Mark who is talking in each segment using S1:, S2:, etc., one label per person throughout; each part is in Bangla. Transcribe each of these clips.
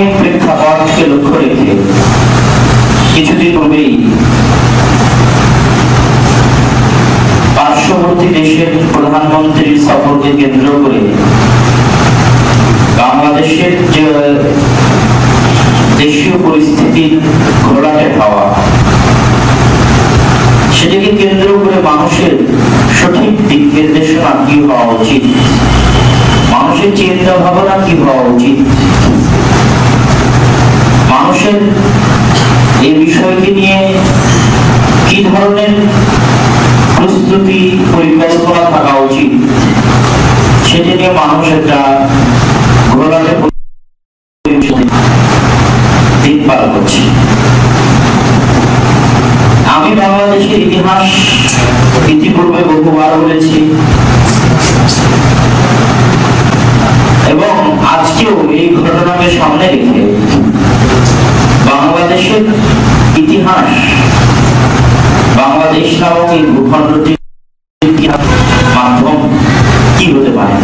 S1: সমসাময়িক প্রেক্ষাপটকে লক্ষ্য রেখে কিছুদিন পূর্বেই পার্শ্ববর্তী দেশের প্রধানমন্ত্রীর সফরকে কেন্দ্র করে বাংলাদেশের যে দেশীয় পরিস্থিতির ঘোলাটে হাওয়া, সেটাকে কেন্দ্র করে মানুষের সঠিক দিক নির্দেশনা কি হওয়া উচিত, মানুষের চিন্তা ভাবনা কি হওয়া উচিত, মানুষের এই বিষয়কে নিয়ে কি ধরনের প্রস্তুতি পরিকল্পনা থাকা উচিত, সেটা নিয়ে মানুষ একটা ঘোলাটে দিক পার করছে। আমি বাংলাদেশের ইতিহাস ইতিপূর্বে বহুবার বলেছি এবং আজকেও এই ঘটনাকে সামনে রেখে বাংলাদেশের ইতিহাস, বাংলাদেশ নামক এই ভূখণ্ডটির মাধ্যম কি হতে পারে,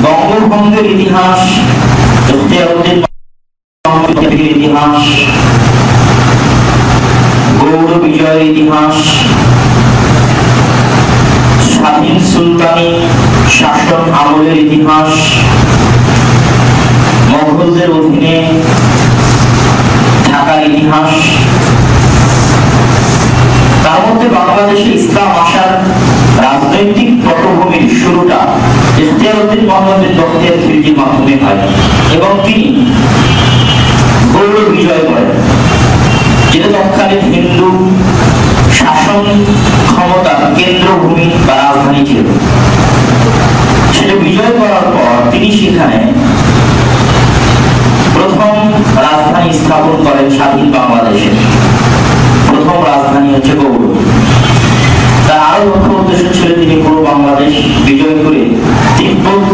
S1: বঙ্গভঙ্গের ইতিহাস, ইতিহাস, গৌড় বিজয়ের ইতিহাস, স্বাধীন সুলতানি শাসন আমলের ইতিহাস, মোগলদের অধীনে থাকার ইতিহাস, তার মধ্যে বাংলাদেশে ইসলাম আসার রাজনৈতিক পটভূমির শুরুটা ইখতিয়ারউদ্দিন মোহাম্মদ বিন বখতিয়ার খিলজির মাধ্যমে হয় এবং তিনি গৌড় বিজয় করেন, যেটা তৎকালীন হিন্দু শাসন ক্ষমতার কেন্দ্রভূমি বা রাজধানী ছিল। সেটা বিজয় করার পর তিনি সেখানে প্রথম রাজধানী স্থাপন করেন স্বাধীন বাংলাদেশে। প্রথম রাজধানী হচ্ছে গৌড়। তার আরো লক্ষ্য উদ্দেশ্য ছিল তিনি পুরো বাংলাদেশ বিজয় করে তিব্বত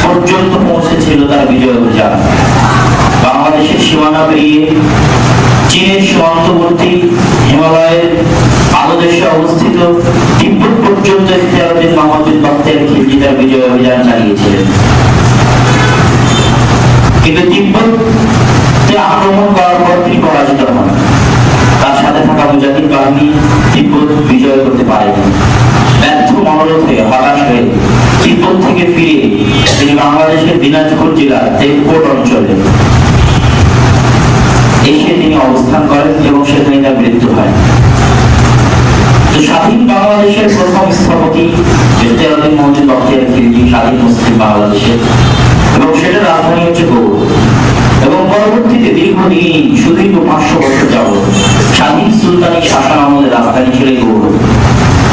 S1: পর্যন্ত পৌঁছেছিল তার বিজয় অভিযান। বাংলাদেশের সীমানা পেরিয়ে চীনের সীমান্তবর্তী হিমালয়ের পাদদেশে অবস্থিত তিব্বত পর্যন্ত ইখতিয়ারউদ্দিন মোহাম্মদ বিন বখতিয়ার খিলজি তার বিজয় অভিযান চালিয়েছিলেন। কিন্তু তিব্বতে আক্রমণ করার পর তিনি পরাজিত হন। তার সাথে থাকা মুজাহিদ বাহিনী তিব্বত বিজয় করতে পারেনি। ব্যর্থ মনোরথ হয়ে হতাশ হয়ে তিব্বত থেকে ফিরে তিনি বাংলাদেশের দিনাজপুর জেলার দেবকোট অঞ্চলে এসে তিনি অবস্থান করেন এবং সেখানে তার মৃত্যু হয়। তো স্বাধীন বাংলাদেশের প্রথম স্থপতি ইখতিয়ারউদ্দিন মোহাম্মদ বখতিয়ার খিলজি স্বাধীন মুসলিম বাংলাদেশের, এবং সেটা রাজধানী হচ্ছে গৌড়। এবং পরবর্তীতে দীর্ঘদিন সুদীর্ঘ 500 বছর যাবত স্বাধীন সুলতানি শাসন আমলের রাজধানী ছিল গৌড়,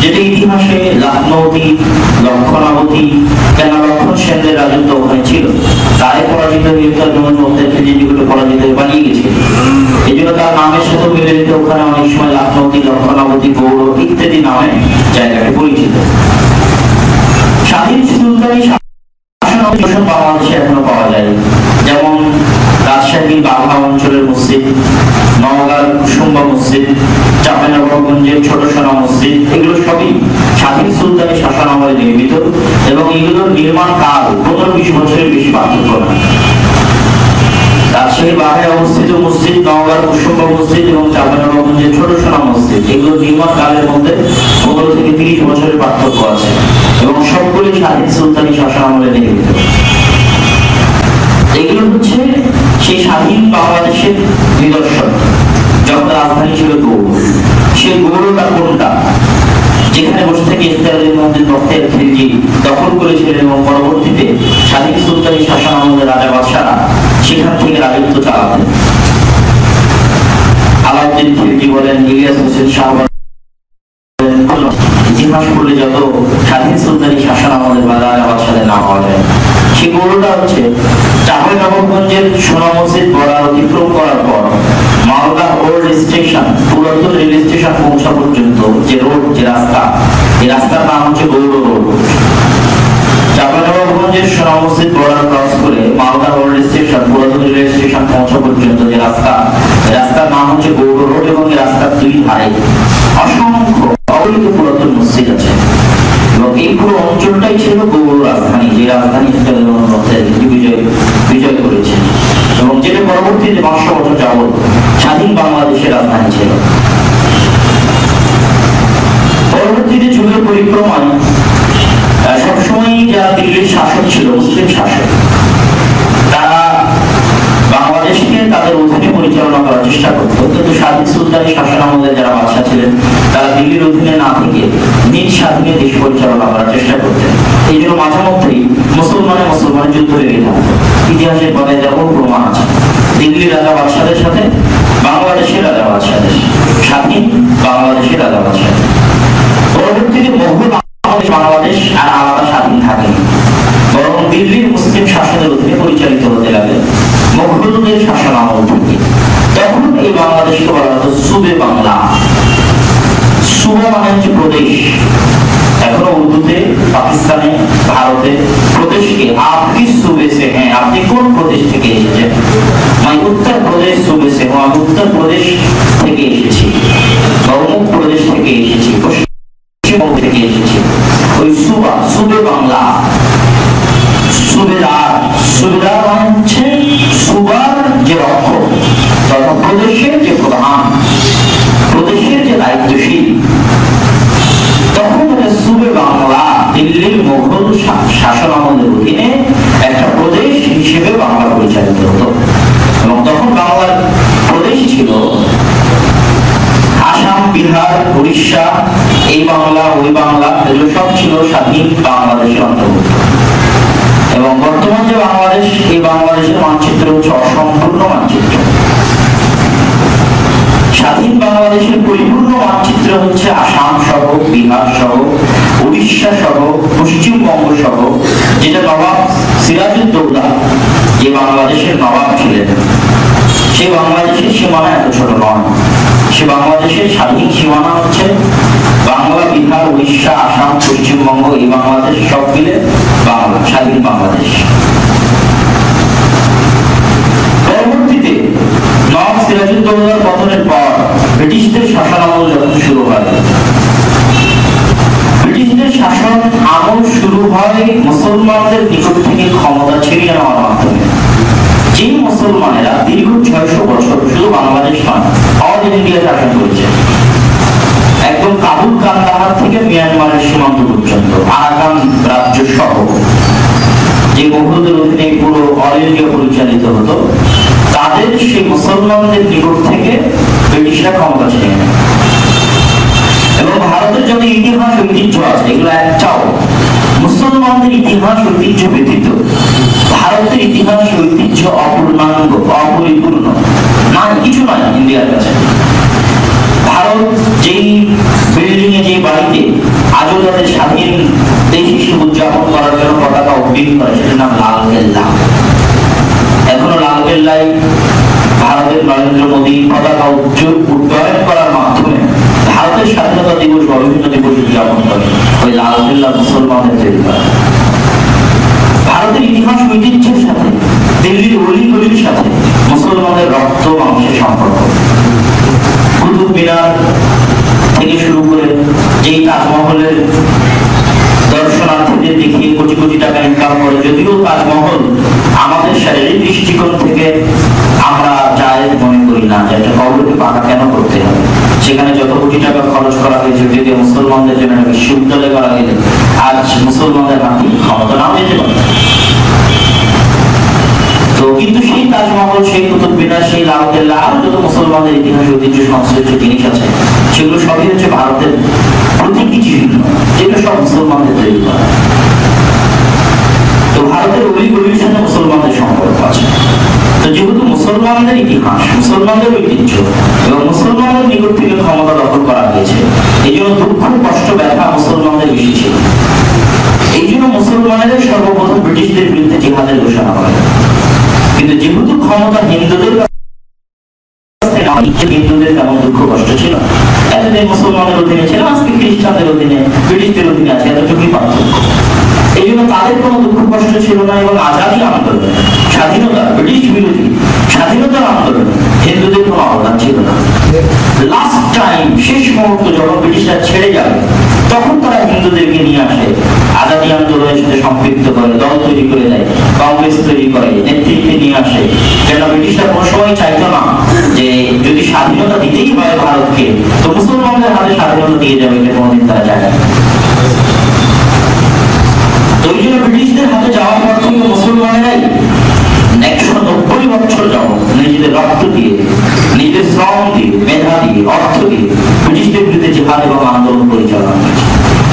S1: যেটা ইতিহাসে লখনৌতি, লক্ষণাবতী, কেন লক্ষণ সেনদের রাজত্ব ওখানে ছিল। তারে পরাজিত যেগুলো পরাজিত বানিয়ে গেছে, এই জন্য তার নামের সাথে মিলে যেতে ওখানে অনেক সময় লখনৌতি, লক্ষণাবতী, গৌড় ইত্যাদি নামে জায়গাটি পরিচিত। স্বাধীন সুলতানি শাসন বাংলাদেশে এখনো পাওয়া যায়, যেমন রাজশাহী বাঘা অঞ্চলের মসজিদ, নওগাঁর কুসুম্বা মসজিদ, চাঁপাইনবাবগঞ্জের ছোট সোনা মসজিদ, এগুলো সবই স্বাধীন সুলতানি শাসন আমলে নির্মিত এবং এগুলোর নির্মাণ কাল 15-20 বছরের বেশি পার্থক্য নয়। রাজশাহী বাঘায় অবস্থিত মসজিদ, নওগাঁর কুসুম্বা মসজিদ এবং চাঁপাইনবাবগঞ্জের ছোট সোনা মসজিদ, এগুলোর নির্মাণ কালের মধ্যে 15 থেকে 30 বছরের পার্থক্য আছে এবং সবগুলি স্বাধীন সুলতানি শাসন আমলে নির্মিত। এগুলো হচ্ছে সেই স্বাধীন বাংলাদেশের নিদর্শন। যখন রাজধানী ছিল গৌড়, সেই গৌড়টা কোনটা যেখানে বসে থেকে ইখতিয়ারউদ্দিন মোহাম্মদ বখতিয়ার খিলজি দখল করেছিলেন এবং পরবর্তীতে স্বাধীন সুলতানি শাসন আমলের রাজা বাদশাহরা সেখান থেকে রাজত্ব চালাতেন। আলাউদ্দিন খিলজি বলেন, ইলিয়াস হোসেন শাহ বলেন, ইতিহাস পড়লে যত স্বাধীন সুলতানি শাসন আমলের রাজা বাদশাহের নাম পাওয়া যায়। সেই গৌড়টা হচ্ছে চাঁপাইনবাবগঞ্জের সোনা মসজিদ বর্ডার অতিক্রম করার পর মালদা ওল্ড স্টেশন, পুরাতন রেল স্টেশন পৌঁছা পর্যন্ত যে রোড, যে রাস্তা, এই রাস্তার নাম হচ্ছে গৌড় রোড। চাঁপাইনবাবগঞ্জের সোনা মসজিদ বর্ডার ক্রস করে মালদা ওল্ড স্টেশন, পুরাতন রেল স্টেশন পৌঁছা পর্যন্ত যে রাস্তা, এই রাস্তার নাম হচ্ছে গৌড় রোড এবং এই রাস্তার দুই ধারে অসংখ্য অবৈধ পুরাতন মসজিদ আছে এবং এই পুরো অঞ্চলটাই ছিল গৌড় রাজধানী, যে রাজধানী বিজয় দিল্লির শাসক ছিল মুসলিম শাসক, তারা বাংলাদেশকে তাদের অধীনে পরিচালনা করার চেষ্টা করত, কিন্তু স্বাধীন সুলতানি শাসন আমলে যারা বাদশাহ ছিলেন তারা দিল্লির অধীনে না থেকে নিজ স্বাধীনে দেশ পরিচালনা করার চেষ্টা করতেন। এই জন্য মাঝে মধ্যেই মুসলমানের যুদ্ধ লেগে থাকতো। ইতিহাসের পথে যেমন প্রমাণ আছে, দিল্লির রাজা বাদশাদের সাথে বাংলাদেশের রাজা বাদশাদের, স্বাধীন বাংলাদেশের রাজা বাদশাদের। পরবর্তীতে মোগল বাংলাদেশ আর আলাদা স্বাধীন থাকেনি, বরং দিল্লির মুসলিম শাসনের অধীনে পরিচালিত হতে লাগে মোগলদের শাসন আমল থেকে। তখন এই বাংলাদেশকে বলা হতো সুবে বাংলা। সুবা মানে হচ্ছে প্রদেশ। এখনো উর্দুতে, পাকিস্তানে, ভারতে প্রদেশকে আপনি সুবে সে হ্যাঁ, আপনি কোন প্রদেশ থেকে এসেছেন, মানে উত্তর প্রদেশ সুবে সে, আমি উত্তর প্রদেশ থেকে এসেছি, অমুক প্রদেশ থেকে এসেছি, পশ্চিমবঙ্গ থেকে এসেছি। ওই সুবা, সুবে বাংলা। সুবেদার মানে হচ্ছে সুবার যে রক্ষক তথা প্রদেশের যে প্রধান, প্রদেশের যে দায়িত্বশীল। তখন সুবে বাংলা দিল্লির মোগল শাসন আমলের অধীনে একটা প্রদেশ হিসেবে বাংলা পরিচালিত হতো। এবং তখন বাংলার প্রদেশ ছিল আসাম, বিহার, উড়িষ্যা, এই বাংলা, ওই বাংলা, এগুলো সব ছিল স্বাধীন বাংলাদেশের অন্তর্ভুক্ত। এবং বর্তমান যে বাংলাদেশ, এই বাংলাদেশের মানচিত্র হচ্ছে অসম্পূর্ণ মানচিত্র। স্বাধীন বাংলাদেশের পরিপূর্ণ মানচিত্র হচ্ছে আসাম সহ, বিহার সহ, উড়িষ্যা সহ, পশ্চিমবঙ্গ সহ, যেটা নবাব সিরাজউদ্দৌলা যে বাংলাদেশের নবাব ছিলেন, সেই বাংলাদেশের সীমানা এত ছোট নয়। সে বাংলাদেশের স্বাধীন সীমানা হচ্ছে বাংলা, বিহার, উড়িষ্যা, আসাম, পশ্চিমবঙ্গ, এই বাংলাদেশ সব মিলে বাংলা, স্বাধীন বাংলাদেশ। পরবর্তীতে নবাব সিরাজউদ্দৌলার পতনের পর ব্রিটিশদের শাসন আমল যখন শুরু হয়, ব্রিটিশদের শাসন আমল শুরু হয় মুসলমানদের নিকট থেকে ক্ষমতা ছিনিয়ে নেওয়ার মাধ্যমে। যে মুসলমানেরা দীর্ঘ ৬০০ বছর শুধু বাংলাদেশ নয়, অল ইন্ডিয়া শাসন করেছে, একদম কাবুল, কান্দাহার থেকে মিয়ানমারের সীমান্ত পর্যন্ত, আরাকান রাজ্য সহ, যে মোগলদের অধীনে পুরো অল ইন্ডিয়া পরিচালিত হতো, তাদের সেই মুসলমানদের নিকট থেকে ব্রিটিশরা ক্ষমতা ছিনিয়ে নেয়। এবং ভারতের যত ইতিহাস ঐতিহ্য আছে, এগুলো একটাও মুসলমানদের ইতিহাস ঐতিহ্য ব্যতীত ভারতের ইতিহাস ঐতিহ্য অপূর্ণাঙ্গ, অপরিপূর্ণ না, কিছু নয় ইন্ডিয়ার কাছে। ভারত যেই বিল্ডিং এ, যে বাড়িতে আজও তাদের স্বাধীন দেশ হিসেবে উদযাপন করার জন্য পতাকা উড্ডীন করে, সেটার নাম লালকেল্লা। এখনো লালকেল্লায় ভারতের নরেন্দ্র মোদী পতাকা উড্ডয়ন করার মাধ্যমে ভারতের স্বাধীনতা দিবস বা বিভিন্ন দিবস উদযাপন করে, ওই লালকেল্লা মুসলমানদের তৈরি করা। ভারতের ইতিহাস ঐতিহ্যের সাথে দিল্লির অলিগলির সাথে মুসলমানদের রক্ত মাংসের সম্পর্ক। কুতুব মিনার থেকে শুরু করে যেই তাজমহলের দর্শনার্থীদের দেখিয়ে কোটি কোটি টাকা ইনকাম করে, যদিও তাজমহল আমাদের শারীরিক দৃষ্টিকোণ থেকে আমরা জায়েজ মনে করি না, যে একটা কবরকে পাকা কেন করতে হবে। সেখানে যত কোটি টাকা খরচ করা হয়েছে, যদি মুসলমানদের জন্য বিশ্ববিদ্যালয় করা গেলে আজ মুসলমানদের হাতে ক্ষমতা নাও যেতে পারে। তো কিন্তু সেই তাজমহল, সেই কুতুব মিনার, সেই লালকেল্লা, আরো যত মুসলমানদের ইতিহাস ঐতিহ্য সংস্কৃতির জিনিস আছে, সেগুলো সবই হচ্ছে ভারতের প্রতীকী চিহ্ন, যেগুলো সব মুসলমানদের তৈরি করা। তো ভারতের অলিগলির সাথে মুসলমানদের সম্পর্ক আছে। তো যেহেতু মুসলমানদের ইতিহাস, মুসলমানদের ঐতিহ্য এবং মুসলমানদের নিকট থেকে ক্ষমতা দখল করা হয়েছে, এই জন্য দুঃখ, কষ্ট, ব্যথা মুসলমানদের বেশি ছিল। এই জন্য মুসলমানেরা সর্বপ্রথম ব্রিটিশদের বিরুদ্ধে জিহাদের ঘোষণা করে। কিন্তু যেহেতু ক্ষমতা হিন্দুদের হিন্দুদের তেমন দুঃখ কষ্ট ছিল, এতদিন মুসলমানদের অধীনে ছিল, আজকে খ্রিস্টানদের অধীনে, ব্রিটিশদের অধীনে আছে, এতটুকুই পার্থক্য। এই জন্য তাদের কোনো দুঃখ কষ্ট ছিল না। এবং আজাদী আন্দোলন, স্বাধীনতা, ব্রিটিশ বিরোধী স্বাধীনতার আন্দোলন হিন্দুদের কোনো অবদান ছিল না। লাস্ট টাইম, শেষ মুহূর্ত যখন ব্রিটিশরা ছেড়ে যাবে, তখন তারা হিন্দুদেরকে নিয়ে আসে, আজাদী আন্দোলনের সাথে সম্পৃক্ত করে, দল তৈরি করে দেয়, কংগ্রেস তৈরি করে, নেতৃত্বে নিয়ে আসে। কেন ব্রিটিশরা কোনো সময় চাইতো না যে যদি স্বাধীনতা দিতেই হয় ভারতকে, তো মুসলমানদের হাতে স্বাধীনতা দিয়ে যাবে, এটা কোনোদিন তারা চায় না। তো এই জন্য ব্রিটিশদের অর্থ দিয়ে ব্রিটিশদের বিরুদ্ধে জিহাদ এবং আন্দোলন পরিচালনা করেছে।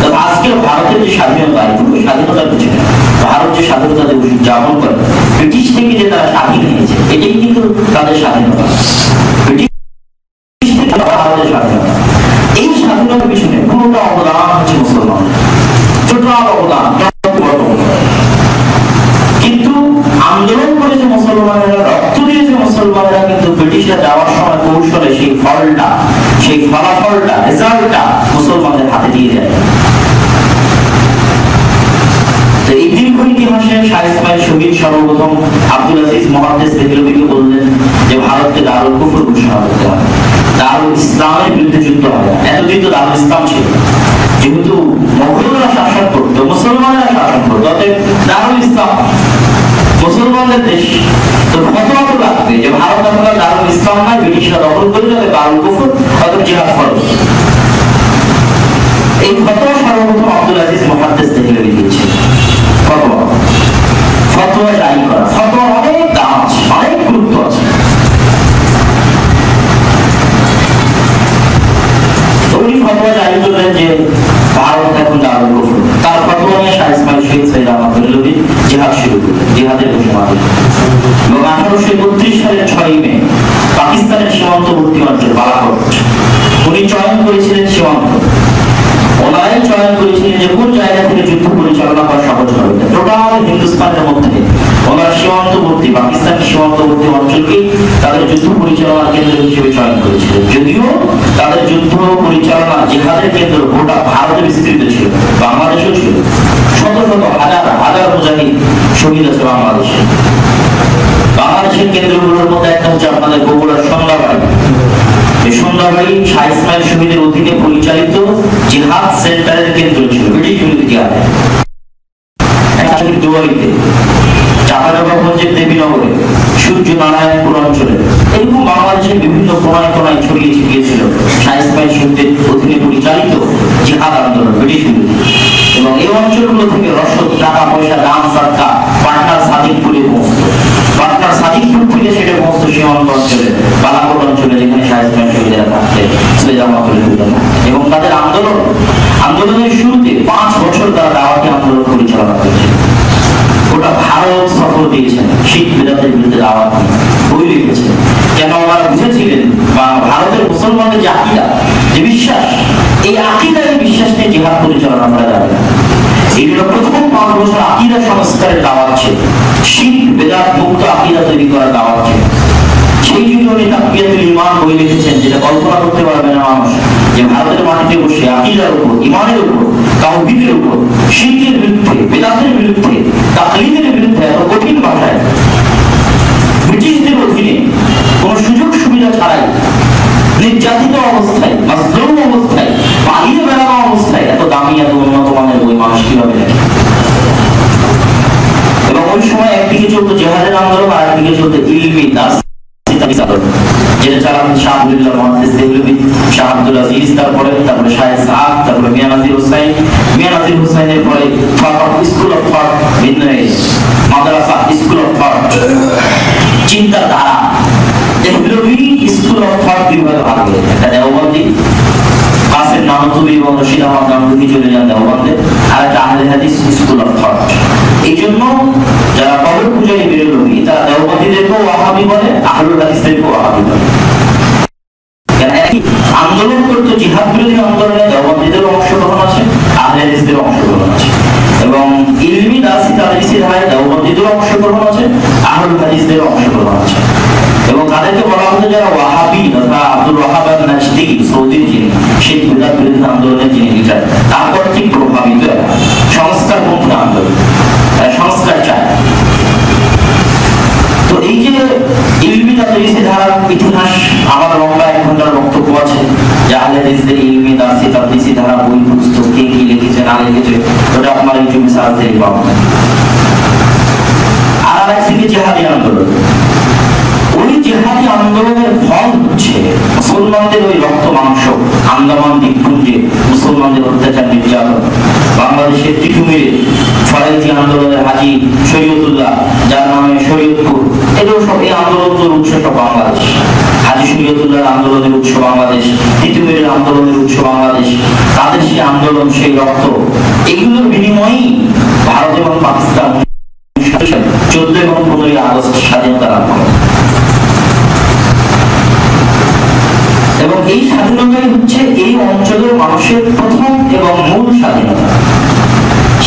S1: তবে আজকে ভারতের যে স্বাধীনতা, স্বাধীনতার পিছনে ভারত যে স্বাধীনতা দিবস উদযাপন করে, ব্রিটিশ থেকে যে তারা স্বাধীন হয়েছে, এটাই কিন্তু তাদের স্বাধীনতা। ব্রিটিশ থেকে ভারতের স্বাধীনতা, এই স্বাধীনতার পিছনে পুরোটা অবদান হচ্ছে মুসলমান, টোটাল অবদান। কিন্তু আন্দোলন করেছে মুসলমানেরা, রক্ত দিয়েছে মুসলমানেরা, কিন্তু ব্রিটিশরা যাওয়ার সময় কৌশলে সেই ফলটা, সেই ফলাফলটা, রেজাল্টটা মুসলমানদের হাতে দিয়ে যায়। এই দীর্ঘ ইতিহাসে শাহ ইসমাইল শহীদ সর্বপ্রথম আব্দুল আজিজ মুহাদ্দিস দেহলভীকে বললেন যে ভারতকে দারুল কুফর ঘোষণা করতে হবে, দারুল ইসলামের বিরুদ্ধে যুদ্ধ হবে। এতদিন তো দারুল ইসলাম ছিল, যেহেতু মুঘলরা শাসন করতো, মুসলমানেরা শাসন করতো, অতএব দারুল ইসলাম মুসলমানদের দেশ। তো ফতোয়া তো লাগবে যে ভারত এখন দারুল ইসলাম নয়, ব্রিটিশরা দখল করে যাবে, দারুল কুফর, অতএব জিহাদ ফরজ। এই ফতোয়া সর্বপ্রথম আব্দুল আজিজ মুহাদ্দিস দেহলভী দিয়েছেন। ফতোয়া জারি করা, ফতোয়া অনেক দাম আছে, অনেক গুরুত্ব আছে। উনি ফতোয়া জারি করলেন যে ভারত এখন দারুল কুফর। তার ফতোয়া নিয়ে শাহ ইসমাইল শহীদ সৈয়দ আহমদ দেহলভী জিহাদ শুরু করলেন, জিহাদের ঘোষণা দিলেন। এবং 1832 সালের 6 মে পাকিস্তানের সীমান্তবর্তী অঞ্চল বালাকোট উনি চয়ন করেছিলেন সীমান্ত। ওনারাই চয়ন করেছিলেন যে কোন জায়গা থেকে যুদ্ধ পরিচালনা করা সহজ হবে। টোটাল হিন্দুস্তানের মধ্যে ওনারা সীমান্তবর্তী, পাকিস্তানের সীমান্তবর্তী অঞ্চলকে তাদের যুদ্ধ পরিচালনার কেন্দ্র হিসেবে চয়ন করেছিলেন। যদিও তাদের যুদ্ধ পরিচালনা জিহাদের কেন্দ্র গোটা ভারতে বিস্তৃত ছিল, বাংলাদেশেও ছিল। শত শত হাজার হাজার মুজাহিদ শহীদ আছে বাংলাদেশে। বাংলাদেশের কেন্দ্রগুলোর মধ্যে একটা হচ্ছে আপনাদের বগুড়ার সন্ধ্যাবাড়ি। এই সন্ধ্যাবাড়ি শাহ ইসমাইল শহীদের অধীনে পরিচালিত জিহাদ সেন্টারের কেন্দ্র ছিল ব্রিটিশ বিরোধী জিহাদে। দুয়ারিতে, চাঁপাইনবাবগঞ্জের দেবীনগরে, সূর্যনারায়ণপুর অঞ্চলে, এরকম বাংলাদেশের বিভিন্ন কোনায় কোনায় ছড়িয়ে ছিটিয়ে ছিল শাহ ইসমাইল শহীদের অধীনে পরিচালিত জিহাদ আন্দোলন ব্রিটিশ বিরোধী। এবং এই অঞ্চলগুলো থেকে রসদ, টাকা পয়সা, দান সাদকা পাটনার সাদিকপুরে পৌঁছতো। পাটনার সাদিকপুর থেকে সেটা পৌঁছতো সীমান্ত অঞ্চলে, বালাকোট অঞ্চলে, যেখানে শাহ ইসমাইল শহীদেরা থাকতেন, সৈয়দ আহমদ দেহলভী। এবং তাদের আন্দোলনের শুরুতে 5 বছর তারা দাওয়াতি আন্দোলন পরিচালনা করেছে। গোটা ভারত সফর দিয়েছেন, শিখ বেদাতের বিরুদ্ধে দাওয়াত বই লিখেছেন। কেন ওনারা বুঝেছিলেন বা ভারতের মুসলমানদের যে আকীদা, যে বিশ্বাস, এই আকীদা, এই বিশ্বাস নিয়ে জিহাদ পরিচালনা করা যাবে না। এইগুলো প্রথম 5 বছর আকীদা সংস্কারের দাওয়াত ছিল, শিখ বেদাত মুক্ত আকীদা তৈরি করার দাওয়াত ছিল। সেই জন্য উনি তাকবিয়াতুল ঈমান বই লিখেছেন, যেটা কল্পনা করতে পারবে না মানুষ, যে ভারতের মাটিতে বসে আকীদার উপর, ঈমানের উপর, তাওহীদের উপর, শিরকের বিরুদ্ধে, বেদাতের বিরুদ্ধে, তাকলীদের বিরুদ্ধে এত কঠিন ভাষায় ব্রিটিশদের অধীনে কোন সুযোগ সুবিধা ছাড়াই, নির্যাতিত অবস্থায়, মাজলুম অবস্থায়, পালিয়ে বেড়ানো অবস্থায় এত দামি, এত উন্নত মানের বই মানুষ কিভাবে লেখে? এবং ওই সময় একদিকে চলতো জিহাদের আন্দোলন, আর একদিকে চলতো ইলমি দাস, যেটা চালাতেন শাহ আব্দুল্লাহ মুহাদ্দিস দেহলভী, শাহ আব্দুল আজিজ, তারপরে শাহ ইসহাক, তারপরে মিয়া নাজির হুসাইন। মিয়া নাজির হুসাইনের পরে স্কুল অফ থট ভিন্ন হয়েছে, মাদ্রাসা স্কুল অফ থট, চিন্তাধারা। দেহলভী স্কুল অফ থট বিভাগে ভাগ হয়ে যায়। একটা দেওবন্দি, কাসেম নানতুবি এবং রশিদ আহমদ নানতুবি চলে যান দেওবন্দে, আর একটা আহলে হাদিস স্কুল অফ থট। এই জন্য যারা কবর পূজারী বেরলভী, তারা দেওবন্দীদেরকেও ওয়াহাবি বলে, আহলুল হাদিসদেরকেও ওয়াহাবি বলে। আন্দোলন করতো, জিহাদ বিরোধী আন্দোলনে দেওবন্দীদেরও অংশগ্রহণ আছে, আহলে হাদিসদেরও অংশগ্রহণ আছে। এবং ইলমি দাসি তাদরিসি ধারায় দেওবন্দীদেরও অংশগ্রহণ আছে, আহলুল হাদিসদেরও অংশগ্রহণ আছে। এবং তাদেরকে বলা হতো যারা ওয়াহাবি, তথা আব্দুল ওয়াহাব আল-নাজদি, সৌদির যিনি শিখ বেদাত বিরোধী আন্দোলনের যিনি লিডার, তার কর্তৃক প্রভাবিত সংস্কারপন্থী আন্দোলন, সংস্কার চায়। তো এই যে ইলমি তাদরিসি ধারার ইতিহাস, আমার লম্বা 1 ঘন্টার বক্তব্য আছে, যে আহলে হাদিসদের ইলমি দাসি তাদরিসি ধারা বই পুস্তক কে কি লিখেছে না লিখেছে, ওটা আপনার ইউটিউবে সার্চ দিয়ে পাবেন। আর একদিকে জিহাদি আন্দোলন, ওই জিহাদি আন্দোলনের ফল হচ্ছে মুসলমানদের ওই রক্ত মাংস, আন্দামান দ্বীপপুঞ্জে মুসলমানদের অত্যাচার, নির্যাতন। বাংলাদেশের টিটুমিরে ফরাজি আন্দোলনের হাজী শরীয়তুল্লাহ, যার নামে শরীয়তপুর, এগুলো সব এই আন্দোলনের উৎস সব বাংলাদেশ। হাজী শরীয়তুল্লাহর আন্দোলনের উৎস বাংলাদেশ, আন্দোলন, সেই রক্ত, এগুলোর বিনিময়েই ভারত এবং পাকিস্তান 14 এবং 15 আগস্ট স্বাধীনতা লাভ করে। এবং এই স্বাধীনতাই হচ্ছে এই অঞ্চলের মানুষের প্রথম এবং মূল স্বাধীনতা।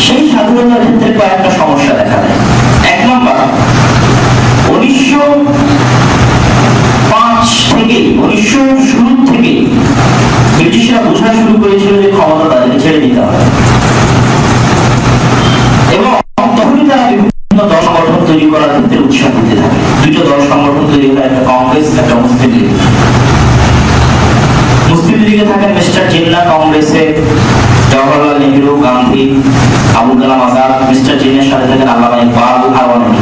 S1: সেই স্বাধীনতার ক্ষেত্রে কয়েকটা সমস্যা দেখা দেয়। এক নম্বর, 1905 থেকে 1900 থেকে ব্রিটিশরা বোঝা শুরু করেছিল যে ক্ষমতা তাদেরকে ছেড়ে দিতে হবে, এবং তখনই তারা বিভিন্ন দল সংগঠন তৈরি করার ক্ষেত্রে উৎসাহ দিতে থাকে। দুটো দল সংগঠন তৈরি হয়, একটা কংগ্রেস, একটা মুসলিম লীগ। মুসলিম লীগে থাকেন মিস্টার জিন্না, কংগ্রেসে জওহরলাল নেহরু, গান্ধী, আবুল কালাম আজাদ, মিস্টার জিন্নার সাথে থাকেন আল্লামা ইকবাল, আর অনেকে।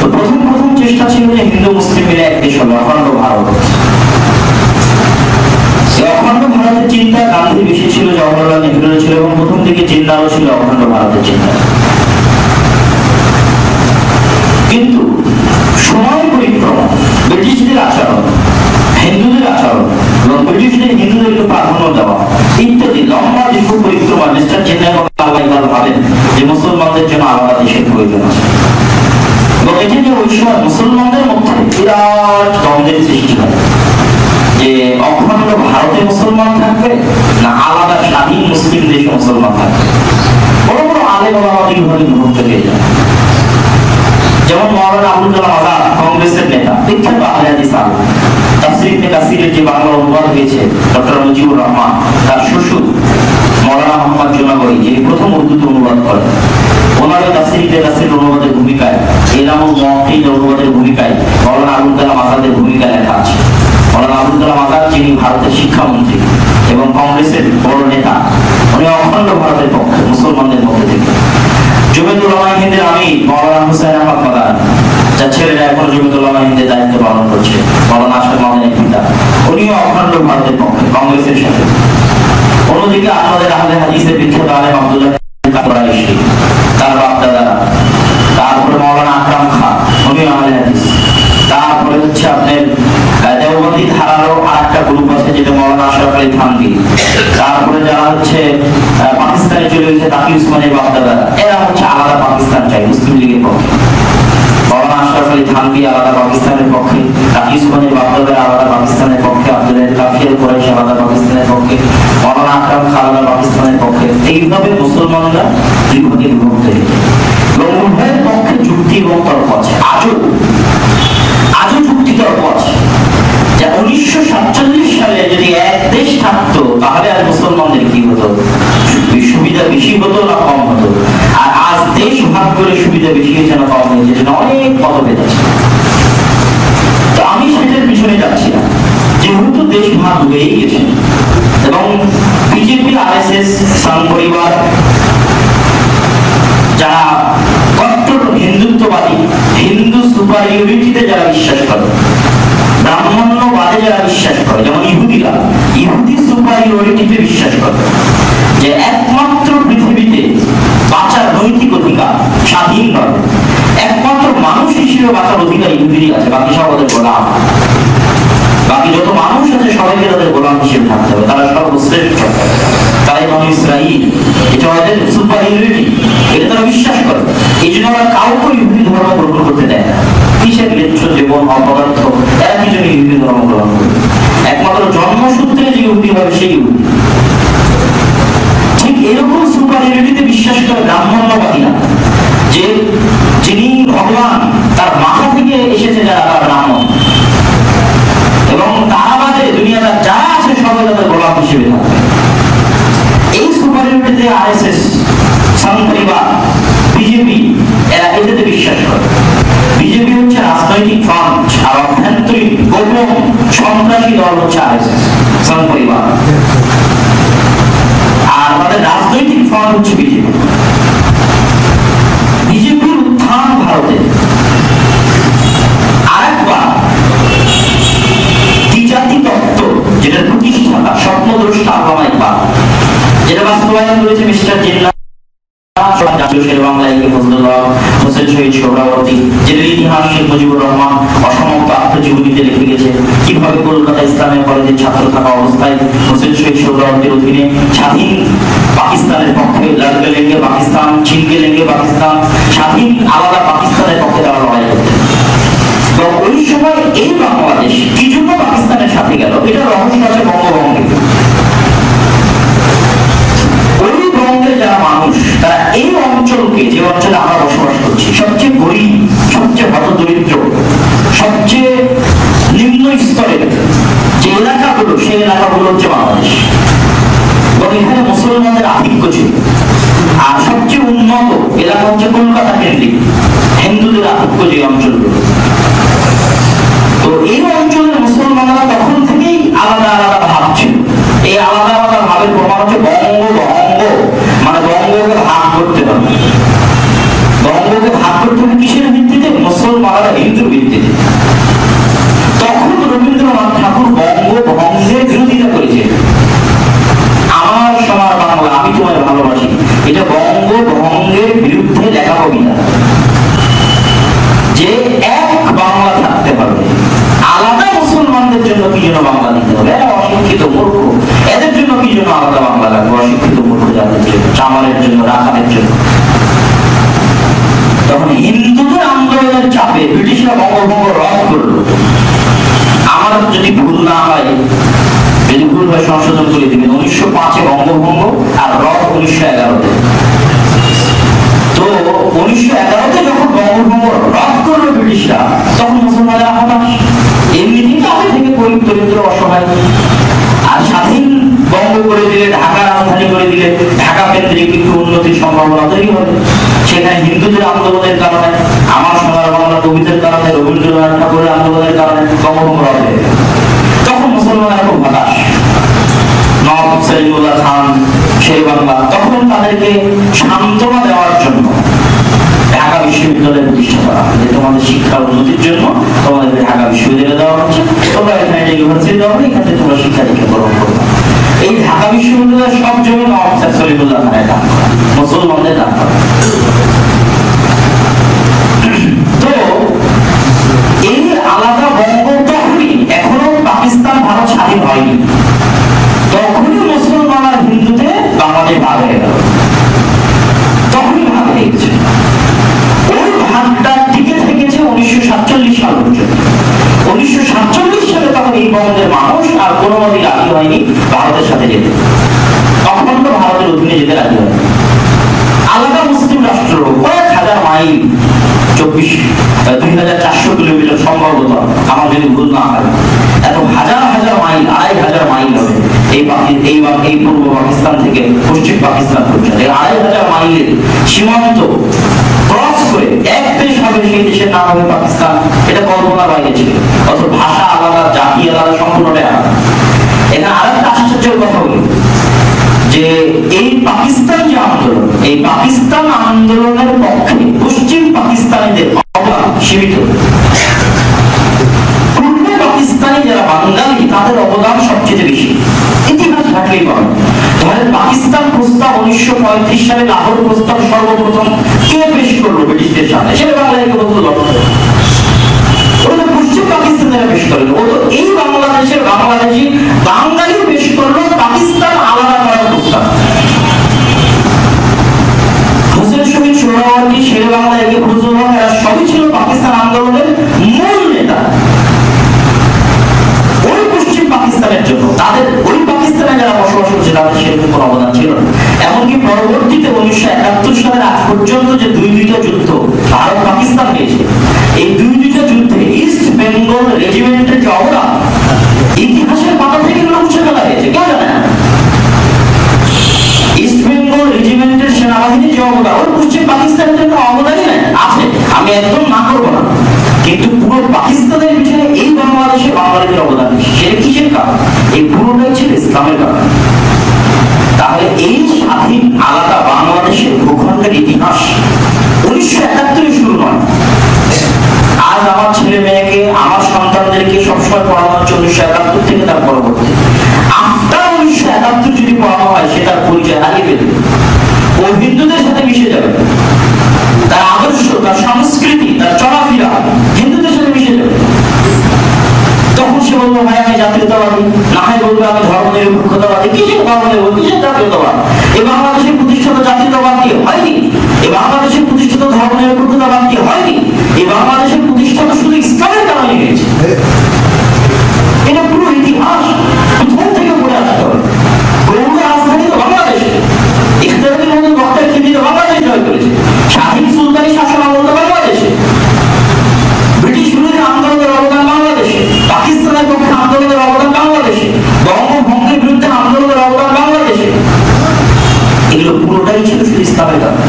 S1: তো প্রথম চেষ্টা ছিল যে হিন্দু মুসলিম মিলে এক দেশ হবে, অখণ্ড ভারত। অখণ্ড ভারতের চিন্তা গান্ধীর বেশি ছিল, জওহরলাল নেহরুর ছিল, এবং প্রথম দিকে জিন্নারও ছিল অখণ্ড ভারতের চিন্তা। কিন্তু সময় পরিক্রমা, ব্রিটিশদের আচরণ, হিন্দুদের আচরণ এবং ব্রিটিশদের হিন্দুদেরকে প্রাধান্য দেওয়া ইত্যাদি লম্বা দীর্ঘ পরিক্রমা মিস্টার জিন্না এবং আল্লামা ইকবাল ভাবেন যে মুসলমানদের জন্য আলাদা দেশের প্রয়োজন আছে। এবং এটি যে ওই সময় মুসলমানদের মধ্যে বিরাট দ্বন্দ্বের সৃষ্টি হয় যে অখণ্ড ভারতে মুসলমান থাকবে না আলাদা স্বাধীন মুসলিম দেশে মুসলমান থাকবে। বড় বড় আলেম ওলামা দুইভাবে বিভক্ত হয়ে যায়। যেমন মাওলানা আবুল কালাম আজাদ, কংগ্রেসের নেতা, বিখ্যাত আহলে হাদিস আলেম। তাফসীর ইবনে কাসিরের যে বাংলা অনুবাদ হয়েছে ডক্টর মুজিবুর রহমান, তার শ্বশুর মাওলানা মোহাম্মদ জুনাগরি, যিনি প্রথম উর্দুতে অনুবাদ করেন, ওনার তাফসীর ইবনে কাসিরের অনুবাদের ভূমিকায়, ইলামুল মুওয়াক্কিঈনের অনুবাদের ভূমিকায় মাওলানা আবুল কালাম আজাদের ভূমিকা লেখা আছে। মাওলানা আবুল কালাম আজাদ, যিনি ভারতের শিক্ষামন্ত্রী এবং কংগ্রেসের বড় নেতা, উনি অখণ্ড ভারতের পক্ষে মুসলমানদের মধ্যে থেকে। জমিয়তুল উলামা হিন্দের আমির মাওলানা হুসাইন আহমদ মাদানী, যার ছেলেরা এখন জমিয়তুল উলামা হিন্দের দায়িত্ব পালন করছে, মাওলানা আশরাফ মাদানীর পিতা, উনিও অখণ্ড ভারতের পক্ষে কংগ্রেসের সাথে। অন্যদিকে আমাদের আহলে হাদিসের বিখ্যাত আলেম আব্দুল্লাহ কুরাইশি, তার বাপ দাদারা, তারপরে মাওলানা আকরাম খান, উনিও আহলে হাদিস। তারপরে হচ্ছে আপনার দেওবন্দি ধারারও আরেকটা গ্রুপ আছে যেটা মাওলানা আশরাফ আলী থানভী। তারপরে যারা হচ্ছে পাকিস্তানে চলে গেছে তাকি উসমানের বাপ দাদারা, এরা হচ্ছে আলাদা পাকিস্তান চাই মুসলিম লীগের পক্ষে। মাওলানা আশরাফ আলী থানভী আলাদা পাকিস্তানের পক্ষে, তাকি উসমানের বাপ দাদারা আলাদা পাকিস্তানের পক্ষে, আব্দুল্লাহ কাফির কুরাইশি আলাদা পাকিস্তানের পক্ষে, মাওলানা আকরাম খান আলাদা পাকিস্তানের পক্ষে। এইভাবে মুসলমানরা দুই ভাগে বিভক্ত হয়ে যায় এবং উভয়ের পক্ষে যুক্তি এবং তর্ক আছে। আজও যুক্তি তর্ক আছে যে 1947 সালে যদি এক দেশ থাকতো তাহলে আর মুসলমানদের কি হতো, সুবিধা বেশি হতো না কম হতো, আর আজ দেশ ভাগ করে সুবিধা বেশি হয়েছে না কম হয়েছে, যেটা অনেক মতভেদ আছে। তো আমি সেটার পিছনে যাচ্ছি না, যেহেতু দেশ ভাগ হয়েই গেছে এবং বিজেপি, আরএসএস, সংঘ পরিবার, যারা কট্টর হিন্দুত্ববাদী, হিন্দু সুপারিয়রিটিতে যারা বিশ্বাস করে, ব্রাহ্মণ্যবাদে যারা বিশ্বাস করে, যেমন ইহুদিরা ইহুদি সুপারিয়রিটিতে বিশ্বাস করে যে একমাত্র পৃথিবীতে বাঁচার নৈতিক অধিকার স্বাধীনভাবে একমাত্র মানুষ হিসেবে বাঁচার অধিকার ইহুদিরই আছে, বাকি সব ওদের গোলাম। বাকি যত মানুষ আছে সবাইকে তাদের গোলাম হিসেবে থাকতে হবে, তারা সর্বশ্রেষ্ঠ, তারাই বনি ইসরাঈল। এটা ওদের সুপারিয়রিটি, এটা তারা বিশ্বাস করে। এই জন্য ওরা কাউকে ইহুদি ধর্ম গ্রহণ করতে দেয় না। কিসের লেচ্ছ জীবন অপদার্থ, এরা কি জন্য ইহুদি ধর্ম গ্রহণ করবে? একমাত্র জন্মসূত্রে যে ইহুদি হবে সেই ইহুদি। ঠিক এরকম সুপারিয়রিটিতে বিশ্বাস করে ব্রাহ্মণ্যবাদীরা, যে যিনি ভগবান তার মাথা থেকে এসেছে যারা, তার ব্রাহ্মণ, এবং তারা বাদে দুনিয়াটা যা আছে সবাই তাদের গোলাম হিসেবে থাকবে। এই সুপারিয়রিটিতে আরএসএস, সংঘ পরিবার, বিজেপি, এরা এটাতে বিশ্বাস করে। বিজেপি হচ্ছে রাজনৈতিক ফ্রন্ট, আর অভ্যন্তরীণ গোপন সন্ত্রাসী দল হচ্ছে আরএসএস, সংঘ পরিবার, আর তাদের রাজনৈতিক ফ্রন্ট হচ্ছে বিজেপি। বিজেপির উত্থান ভারতে আরেকবার দ্বিজাতি তত্ত্ব, যেটার প্রতিষ্ঠাতা স্বপ্নদ্রষ্টা আল্লামা ইকবাল, যেটা বাস্তবায়ন করেছে মিস্টার জিন্না শের বাংলা একে ফজলুল্লাহ হোসেন শহীদ সোহরাওয়ার্দী, যেটার ইতিহাস শেখ মুজিবুর রহমান অসমাপ্ত আত্মজীবনীতে লিখে গেছে কিভাবে কলকাতা ইসলামিয়া কলেজের ছাত্র থাকা অবস্থায় হোসেন শহীদ সোহরাওয়ার্দীর অধীনে স্বাধীন পাকিস্তানের পক্ষে লড়কে লেগে পাকিস্তান, চীনকে লেগে পাকিস্তান, স্বাধীন আলাদা পাকিস্তানের পক্ষে তারা লড়াই করতেন। তো ওই সময় এই বাংলাদেশ কি জন্য পাকিস্তানের সাথে গেল, এটা রহস্য আছে বঙ্গভঙ্গে। ওই বঙ্গের যারা মানুষ তারা এই অঞ্চলকে, যে অঞ্চলে আমরা বসবাস করছি, সবচেয়ে গরিব, সবচেয়ে হতদরিদ্র, সবচেয়ে নিম্ন স্তরের যে এলাকাগুলো, সেই এলাকাগুলো হচ্ছে বাংলাদেশ। এবং এখানে মুসলমানদের আধিক্য ছিল। আর সবচেয়ে উন্নত এলাকা হচ্ছে কলকাতা কেন্দ্রিক, হিন্দুদের আধিক্য যে অঞ্চলগুলো। তো এই অঞ্চলের মুসলমানরা তখন থেকেই আলাদা আলাদা ভাব ছিল। এই আলাদা আলাদা ভাবের প্রমাণ হচ্ছে বঙ্গ, মানে বঙ্গকে ভাগ করতে হবে। বঙ্গকে ভাগ করতে হবে কিসের ভিত্তিতে? মুসলমানরা হিন্দুর ভিত্তিতে। তখন রবীন্দ্রনাথ ঠাকুর বঙ্গভঙ্গের বিরোধিতা করেছেন। আমার সোনার বাংলা, আমি তোমায় ভালোবাসি, এটা বঙ্গভঙ্গের বিরুদ্ধে লেখা কবিতা। যে এক বাংলা থাকতে হবে, আলাদা মুসলমানদের জন্য কি জন্য বাংলা দিতে হবে? এরা অশিক্ষিত মূর্খ, এদের জন্য কি জন্য আলাদা বাংলা লাগবে? অশিক্ষিত মূর্খ জাতির জন্য, চামারের জন্য, রাখালের জন্য। তখন হিন্দুদের আন্দোলনের চাপে ব্রিটিশরা বঙ্গভঙ্গ রদ করলো। আমার যদি ভুল না হয়, যদি ভুল হয় সংশোধন করে দিবেন, 1905-এ বঙ্গভঙ্গ আর রদ 1911-তে। তো 1911-তে যখন বঙ্গভঙ্গ রদ করলো ব্রিটিশরা, তখন মুসলমানরা হতাশ। এমনিতেই আগে থেকে গরিব দরিদ্র অসহায়। আর স্বাধীন বঙ্গ করে দিলে, ঢাকা রাজধানী করে দিলে, ঢাকা কেন্দ্রিক একটু উন্নতির সম্ভাবনা তৈরি হবে। সেখানে হিন্দুদের আন্দোলনের কারণে, আমার সোনার বাংলা কবিতার কারণে, রবীন্দ্রনাথ ঠাকুরের আন্দোলনের কারণে বঙ্গভঙ্গ রদ হয়ে গেল। তখন মুসলমানরা খুব হতাশ। নবাব সলিমুল্লাহ খান, শের বাংলা, তখন তাদেরকে সান্ত্বনা দেওয়ার জন্য ঢাকা বিশ্ববিদ্যালয় প্রতিষ্ঠা করা হয়। যে তোমাদের শিক্ষার উন্নতির জন্য তোমাদেরকে ঢাকা বিশ্ববিদ্যালয় দেওয়া হচ্ছে, তোমরা এখানে ইউনিভার্সিটি দেওয়া হবে, এখানে তোমরা শিক্ষা দীক্ষা গ্রহণ করবে। এই ঢাকা বিশ্ববিদ্যালয়ের সব জমি নবাব সলিমুল্লাহ খানের দান করা, মুসলমানদের দান করা। তো এই আলাদা বঙ্গ তখনই, এখনো পাকিস্তান ভারত স্বাধীন হয়নি, তখনই মুসলমান আর হিন্দুতে বাংলাদেশ ভাগ হয়ে গেল। তখনই ভাগ হয়ে গেছে। ওই ভাগটা টিকে থেকেছে 1947 সাল পর্যন্ত। 1947 সালে তখন এই বঙ্গের মানুষ আর কোনো মতেই রাজি হয়নি ভারতের সাথে যেতে, অখণ্ড ভারতের অধীনে যেতে রাজি হয়নি। আলাদা মুসলিম রাষ্ট্র কয়েক হাজার মাইল, 24,400 কিলোমিটার সম্ভবত, আমার যদি ভুল না হয়, এত হাজার হাজার মাইল, 2,500 মাইল হবে এই পূর্ব পাকিস্তান থেকে পশ্চিম পাকিস্তান পর্যন্ত। 2,500 মাইলের সীমান্ত ক্রস করে এক দেশ হবে, সেই দেশের নাম হবে পাকিস্তান। এটা কল্পনার বাইরে ছিল। অথচ ভাষা আলাদা, জাতি আলাদা, সম্পূর্ণটাই আলাদা। এখানে আরেকটা আশ্চর্যের কথা হলো যে এই পাকিস্তান যে আন্দোলন, এই পাকিস্তান আন্দোলনের পক্ষে পশ্চিম পাকিস্তানিদের অবদান সীমিত। পূর্ব পাকিস্তানি যারা বাঙালি, তাদের অবদান সবচেয়ে বেশি। ইতিহাস ঘাটলেই পাবেন। তোমাদের পাকিস্তান প্রস্তাব 1935 সালে লাহোর প্রস্তাব সর্বপ্রথম কে পেশ করলো ব্রিটিশদের সামনে? সেটা বাংলাদেশকে বলতে লড়তে, ওটা পশ্চিম পাকিস্তানিরা পেশ করলো। ও তো এই বাংলাদেশের বাংলাদেশি বাঙালি পেশ করলো পাকিস্তান আলাদা করার প্রস্তাব। হোসেন শহীদ সোহরাওয়ার্দী, শের বাংলা একে ফজলুল্লাহ, এরা সবই ছিল পাকিস্তান আন্দোলনের মূল নেতা। ওই পশ্চিম পাকিস্তানের জন্য, তাদের ওই পাকিস্তানে যারা বসবাস করছে, তাদের সেরকম কোনো অবদান ছিল না। এমনকি পরবর্তীতে 1971 সালের আগ পর্যন্ত যে দুইটা যুদ্ধ ভারত পাকিস্তান হয়েছে, এই দুইটা যুদ্ধে ইস্ট বেঙ্গল রেজিমেন্টের যে অবদান, ইতিহাসের পাতা থেকে মুছে ফেলা হয়েছে, কেউ জানে না। ইস্ট বেঙ্গল রেজিমেন্টের সেনাবাহিনীর যে অবদান, ওই পশ্চিম পাকিস্তানের জন্য অবদানই নাই, আছে, আমি একদম না করবো না, কিন্তু পুরো পাকিস্তানের পিছনে এই বাংলাদেশে বাঙালিদের অবদান বেশি। সেটা কিসের কারণ? এই পুরোটাই ছিল ইসলামের কারণ। তাহলে এই স্বাধীন আলাদা বাংলাদেশের ভূখণ্ডের ইতিহাস 1971 শুরু নয়। আজ আমার ছেলে মেয়েকে, আমার সন্তানদেরকে সবসময় পড়ানো হচ্ছে 1971 থেকে তার পরবর্তী। আফটার 1971 যদি পড়ানো হয়, সেটার পরিচয় হারিয়ে ফেলবে, ও হিন্দুদের সাথে মিশে যাবে। জাতীয়তাবাদ। এই বাংলাদেশের প্রতিষ্ঠিত জাতীয়তাবাদ কি হয়নি? এই বাংলাদেশের প্রতিষ্ঠিত ধর্মনিরপেক্ষতাবাদ কি হয়নি? এই বাংলাদেশের প্রতিষ্ঠাতা শুধু ইসলামের কারণে হয়েছে। এটা পুরো ইতিহাস প্রথম থেকে পড়ে আসতে হবে। গৌড় রাজধানী তো বাংলাদেশে, ইখতিয়ারুদ্দিন মহমুদ বখতিয়ার খিলজি বাংলাদেশ জয় করেছে, স্বাধীন সুলতানি শাসন আমল বাংলাদেশে, ব্রিটিশ বিরোধী আন্দোলনের অবদান বাংলাদেশে, পাকিস্তানের পক্ষে আন্দোলনের অবদান বাংলাদেশে, বঙ্গভঙ্গের বিরুদ্ধে আন্দোলনের অবদান বাংলাদেশে। এগুলো পুরোটাই ছিল শুধু ইসলামের কারণে।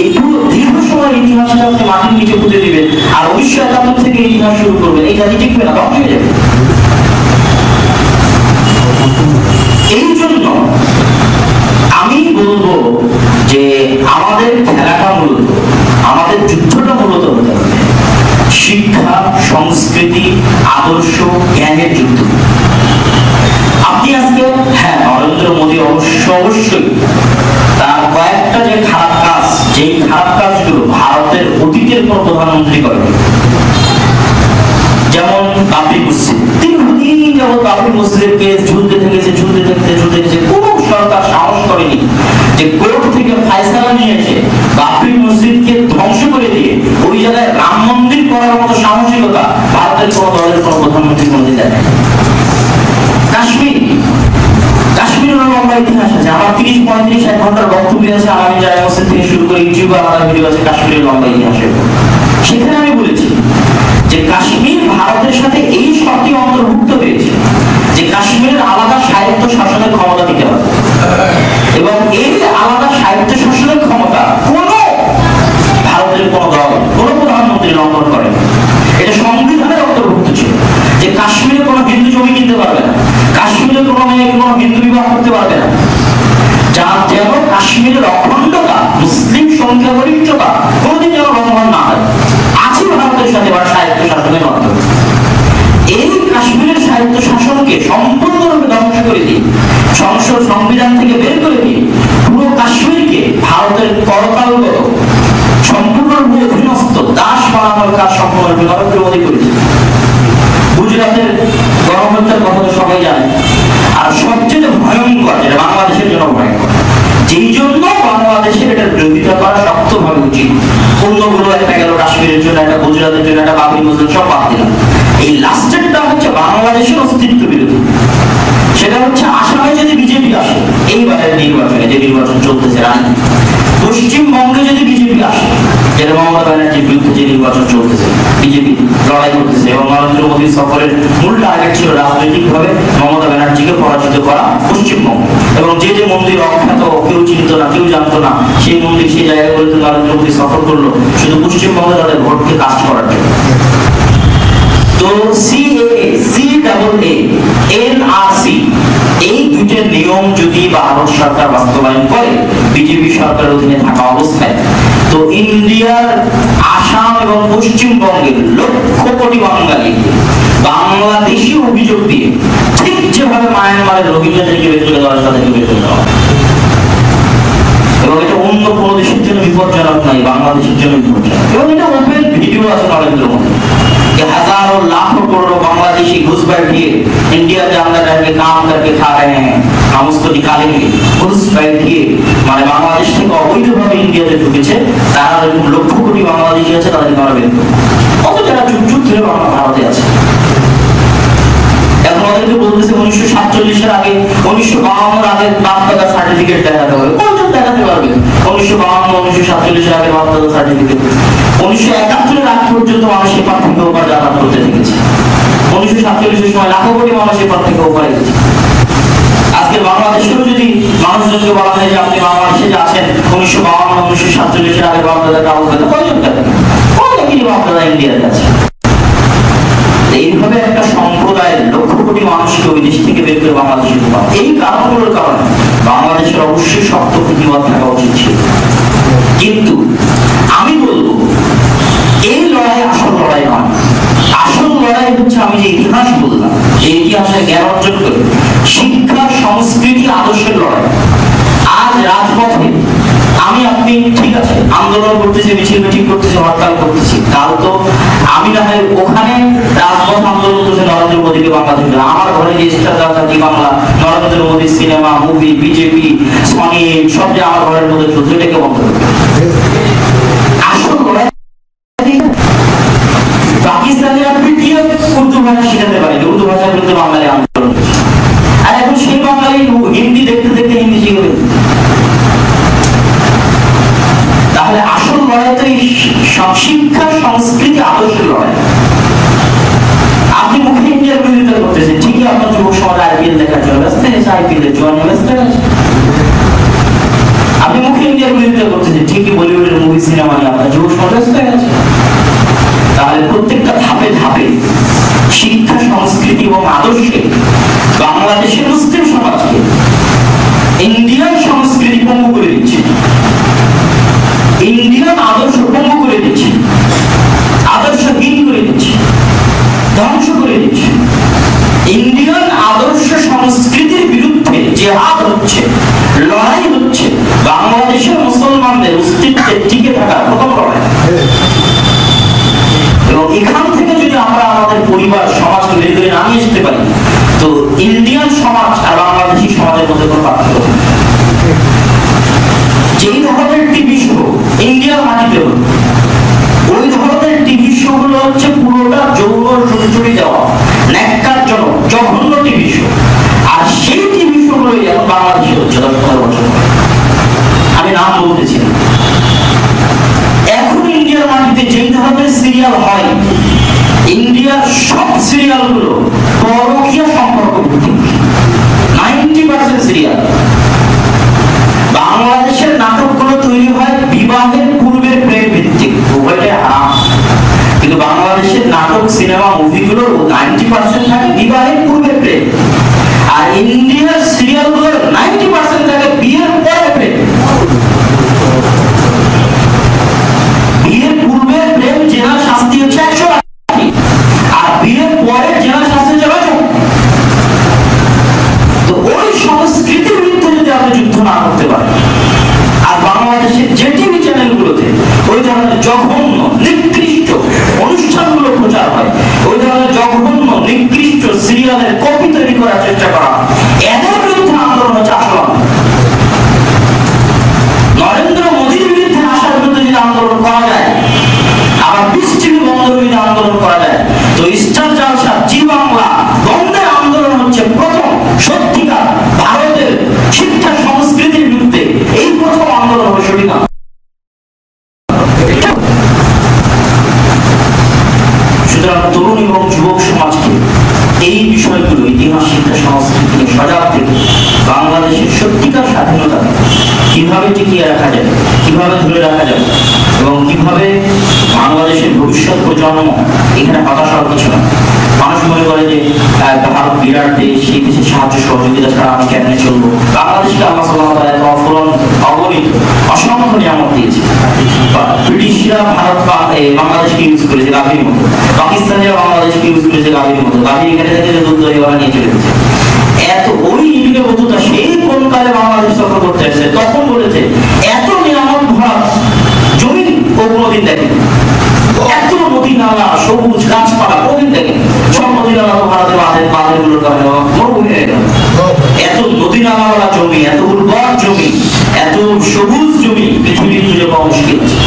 S1: এই পুরো দীর্ঘ সময়ের ইতিহাসটা আপনি মাটির নিচে পুঁতে দিবেন আর 1971 থেকে ইতিহাস শুরু করবেন, এই জাতি টিকবে না, ধ্বংস হয়ে যাবে। এই জন্য আমি বলবো যে আমাদের খেলাটা মূলত, আমাদের যুদ্ধটা মূলত হতে হবে শিক্ষা, সংস্কৃতি, আদর্শ, জ্ঞানের যুদ্ধ। আপনি আজকে হ্যাঁ নরেন্দ্র মোদী অবশ্যই তার কয়েকটা যে খারাপ কাজ, যেই খারাপ কাজগুলো ভারতের অতীতের কোন প্রধানমন্ত্রী করেন, যেমন বাবরি মসজিদ, দীর্ঘদিন যাবত বাবরি মসজিদকে ঝুলতে থেকেছে, কোন সরকার সাহস করেনি যে কোর্ট থেকে ফায়সালা নিয়ে এসে বাবরি মসজিদকে ধ্বংস করে দিয়ে ওই জায়গায় রাম মন্দির করার মতো সাহসিকতা ভারতের কোন দলের কোন প্রধানমন্ত্রী কোনদিন দেয়। কাশ্মীরের লম্বা ইতিহাস আছে, আমার 30-35-1 ঘন্টার বক্তব্য আছে, আমি যারা মসজিদ থেকে শুরু করে ইউটিউবে আমার ভিডিও আছে কাশ্মীরের লম্বা ইতিহাসের। সেখানে আমি বলেছি যে কাশ্মীর ভারতের সাথে এই শর্তে অন্তর্ভুক্ত হয়েছে যে কাশ্মীরের আলাদা সাহিত্য শাসনের ক্ষমতা দিতে হবে, এবং এই আলাদা সাহিত্য শাসনের ক্ষমতা কোন ভারতের কোন দল, কোন প্রধানমন্ত্রী লঙ্ঘন করে। এটা সংবিধানের অন্তর্ভুক্ত ছিল যে কাশ্মীরে কোনো হিন্দু জমি কিনতে পারবে না, কাশ্মীরে কোনো মেয়ে কোনো হিন্দু বিবাহ করতে পারবে না, যেন কাশ্মীরের অখণ্ডতা, মুসলিম সংখ্যাগরিষ্ঠতা কোনদিন যেন লঙ্ঘন না হয়, আছে ভারতের সাথে সাহিত্য শাসনের মাধ্যমে। এই কাশ্মীরের সাহিত্য শাসনকে সম্পূর্ণরূপে ধ্বংস করে দিয়ে, সংবিধান থেকে বের করে দিয়ে পুরো কাশ্মীরকে ভারতের করতালগত সম্পূর্ণরূপে অধীনস্থ দাস বানানোর কাজ সম্পূর্ণরূপে নরেন্দ্র মোদী করেছে। গুজরাটের গণহত্যার কথা তো সবাই জানে। আর সবচেয়ে ভয়ঙ্কর, যেটা বাংলাদেশের জন্য ভয়ঙ্কর, যেই জন্য বাংলাদেশের এটা বিরোধিতা করা শক্তভাবে উচিত। অন্যগুলো একটা গেল কাশ্মীরের জন্য, একটা গুজরাটের জন্য, একটা বাবরি মসজিদ, সব বাদ দিলাম। এই লাস্টেরটা হচ্ছে বাংলাদেশের অস্তিত্ব বিরোধী। সেটা হচ্ছে আসামে যদি বিজেপি আসে, এইবারের নির্বাচনে যে নির্বাচন চলতেছে রানী, পশ্চিমবঙ্গে যদি বিজেপি আসে, যেটা মমতা ব্যানার্জির বিরুদ্ধে যে নির্বাচন চলতেছে, বিজেপি লড়াই করতেছে, এবং নরেন্দ্র মোদীর সফরের মূল টার্গেট ছিল রাজনৈতিকভাবে মমতা ব্যানার্জিকে পরাজিত করা পশ্চিমবঙ্গ, এবং যে যে মন্দির অখ্যাত, কেউ চিনত না, কেউ জানতো না, সেই মন্দির সেই জায়গাগুলোতে নরেন্দ্র মোদী সফর করলো শুধু পশ্চিমবঙ্গে তাদের ভোটকে কাস্ট করার জন্য। তো সিএএ, সিএএ, এনআরসি, এই দুইটা নিয়ম যদি ভারত সরকার বাস্তবায়ন করে বিজেপি সরকারের অধীনে থাকা অবস্থায়, তো ইন্ডিয়ার আসাম এবং পশ্চিমবঙ্গের লক্ষ কোটি বাঙালি বাংলাদেশি অভিযোগ দিয়ে ঠিক যেভাবে মায়ানমারের রোহিঙ্গাদেরকে বের করে দেওয়ার সাথে বের করে দেওয়া, এবং এটা অন্য কোনো দেশের জন্য বিপজ্জনক নয়, বাংলাদেশের জন্য বিপজ্জনক। এবং এটা ওপেন ভিডিও আছে নরেন্দ্র মোদী कि हजारों लाखों करोड़ों बांग्लादेशी घुस बैठिए, इंडिया के अंदर रह के काम करके खा रहे हैं, हम उसको निकालेंगे, घुस बैठिए। মানে বাংলাদেশ থেকে অবৈধভাবে ইন্ডিয়াতে ঢুকেছে তারা লক্ষ কোটি বাংলাদেশি আছে, তাদেরকে আমরা বের করব। অত যারা চুপ চুপ ধরে ভারতে আছে, এখন ওদেরকে বলতেছে 1947-এর আগে, 1952-এর আগে বাপ দাদার সার্টিফিকেট দেখাতে হবে। কতজন দেখাতে পারবে 1952-1947-এর আগে বাপ দাদার সার্টিফিকেট? 1971-এর আগ পর্যন্ত মানুষ এপার থেকে ওপার যাতায়াত করতে থেকেছে। 1947-এর সময় লাখো কোটি মানুষ এপার থেকে ওপারে গেছে। আজকে বাংলাদেশেও যদি মানুষজনকে বলা হয় যে আপনি বাংলাদেশে যে আছেন 1952-1947-এর আগে বাপ দাদার কাগজ দেখাতে, কয়জন দেখাবে? কয়জন বাপ দাদা ইন্ডিয়াতে আছে? এইভাবে একটা সম্প্রদায়ের লক্ষ কোটি মানুষকে ওই দেশ থেকে বের করে বাংলাদেশে ঢোকা, এই কারণগুলোর কারণে বাংলাদেশের অবশ্যই শক্ত প্রতিবাদ থাকা উচিত ছিল। কিন্তু আমি বলবো এই লড়াই আসল লড়াই নয়। আসল লড়াই হচ্ছে আমি যে ইতিহাস বললাম, এই ইতিহাসের জ্ঞান অর্জন করে শিক্ষা, সংস্কৃতি, আদর্শের লড়াই। আজ রাজপথে আমি আপনি ঠিক আছে আন্দোলন করতেছি, করতেছি, মিছিল মিটিং করতেছি, হরতাল করতেছি, কাল তো আমি না হয় ওখানে রাজপথ আন্দোলন করতেছি নরেন্দ্র মোদীকে বাংলাদেশে, আমার ঘরে যে স্টার জাতি Bangla, Narendra Modi cinema, movie, BJP, Sony সব যে আমার ঘরের মধ্যে চলছে, এটাকে বন্ধ করবে। আসল লড়াই পাকিস্তানিরা পিটিএফ উর্দু ভাষা শিখাতে পারে, উর্দু ভাষার বিরুদ্ধে বাঙালি আন্দোলন, আর এখন সেই বাঙালি হিন্দি দেখতে দেখতে হিন্দি শিখে ফেলছে। তাহলে আসল লড়াই তো এই শিক্ষা, সংস্কৃতি, আদর্শের লড়াই। আপনি মুখে ইন্ডিয়ার বিরোধিতা করতেছেন, ঠিকই আপনার যুবক সমাজ আইপিএল দেখার জন্য ব্যস্ত আছে, আইপিএল জন্য ব্যস্ত আছে। আপনি মুখে ইন্ডিয়ার বিরোধিতা করতেছেন, ঠিকই বলিউডের মুভি, সিনেমা নিয়ে আপনার যুবক সমাজ ব্যস্ত আছে। তাহলে প্রত্যেকটা ধাপে ধাপে শিক্ষা, সংস্কৃতি এবং আদর্শে বাংলাদেশের মুসলিম সমাজকে ইন্ডিয়ান সংস্কৃতি পঙ্গু করে দিচ্ছে, ইন্ডিয়ান আদর্শ পঙ্গু করে দিচ্ছে, আদর্শহীন করে দিচ্ছে, ধ্বংস করে দিচ্ছে। ইন্ডিয়ান আদর্শ সংস্কৃতির বিরুদ্ধে জিহাদ হচ্ছে, লড়াই হচ্ছে বাংলাদেশের মুসলমানদের অস্তিত্বের টিকে থাকার প্রথম লড়াই। এবং এখান থেকে যদি আমরা আমাদের পরিবার, সমাজকে বের করে নামিয়ে আসতে পারি, তো ইন্ডিয়ান সমাজ আর বাংলাদেশি সমাজের মধ্যে কোনো পার্থক্য নেই। যেই ধরনের টিভি শো ইন্ডিয়ার মাটিতে হলো, ওই ধরনের টিভি শো গুলো হচ্ছে পুরোটা যৌন চুরি দেওয়া, ন্যাক্কারজনক, জঘন্য টিভি শো। আর সেই টিভি শো গুলো এখন বাংলাদেশে হচ্ছে 10-15 বছর। আমি নাম বলতেছি, এখন ইন্ডিয়ার মাটিতে যেই ধরনের সিরিয়াল হয়, ইন্ডিয়ার সব সিরিয়াল গুলো পরকীয়া সম্পর্ক ভিত্তিক, 90% সিরিয়াল। বাংলাদেশের নাটকগুলো তৈরি হয় বিবাহের পূর্বের প্রেম ভিত্তিক, উভয়টাই হারাম। কিন্তু বাংলাদেশের নাটক, সিনেমা, মুভিগুলো 90% থাকে বিবাহের পূর্বের প্রেম, আর ইন্ডিয়ার সিরিয়ালগুলোর 90% থাকে বিয়ের পরে প্রেম। বিয়ের পূর্বের প্রেম জেনার শাস্তি হচ্ছে 180, আর বিয়ের পরে জেনার শাস্তি হচ্ছে 90। তো ওই সংস্কৃতির বিরুদ্ধে যদি আপনি যুদ্ধ না করতে পারেন, আর বাংলাদেশের যে টিভি চ্যানেলগুলোতে ওই ধরনের জঘন্য নিকৃষ্ট অনুষ্ঠানগুলো প্রচার হয়, ওই ধরনের জঘন্য নিকৃষ্ট সিরিয়ালের কপি তৈরি করার চেষ্টা করা, এদের বিরুদ্ধে আন্দোলন হচ্ছে আসল। নরেন্দ্র মোদীর বিরুদ্ধে আসার বিরুদ্ধে যদি আন্দোলন করা যায়, আবার বৃষ্টির বন্ধের বিরুদ্ধে আন্দোলন করা যায়, তো স্টার জলসা, জি বাংলা বন্ধের আন্দোলন হচ্ছে প্রথম সত্যিকার ভারতের শিক্ষা সংস্কৃতির বিরুদ্ধে এই প্রথম আন্দোলন হবে সঠিক। সুতরাং তরুণ এবং যুবক সমাজকে এই বিষয়গুলো, ইতিহাস, শিক্ষা, সংস্কৃতি নিয়ে সজাগ থেকে বাংলাদেশের সত্যিকার স্বাধীনতা কিভাবে টিকিয়ে রাখা যায়, কিভাবে ধরে রাখা যায়, এবং কিভাবে বাংলাদেশের ভবিষ্যৎ প্রজন্ম, এখানে হতাশ হওয়ার কিছু না। মানুষ মনে করে যে ভারত বিরাট দেশ, সেই দেশের সাহায্য সহযোগিতা ছাড়া আমি কেমনে চলবো। বাংলাদেশকে আল্লাহ সাল্লাল্লাহু আলাইহি ওয়া সাল্লাম অফুরন্ত, অগণিত, অসংখ্য নিয়ামত দিয়েছে। ব্রিটিশরা বাংলাদেশকে ইউজ করেছে গাভীর মতো, পাকিস্তানিরা বাংলাদেশকে ইউজ করেছে গাভীর মতো, গাভী এখানে থেকে দুধ দই ওরা নিয়ে চলে গেছে। এত ওই নিবিড়তা সেই কোন কালে বাংলাদেশ সফর করতে আসছে, তখন বলেছে এত নিয়ামত ভরা জমি ও কোনোদিন দেখেনি, এত নদী নালা, সবুজ গাছপালা কোনোদিন দেখেনি। সব নদী নালা ভারতের বাঁধের গুলোর কারণে মরুভূমি হয়ে গেল। এত নদী নালাওয়ালা জমি, এত উর্বর জমি, এত সবুজ জমি পৃথিবীর খুঁজে পাওয়া মুশকিল আছে।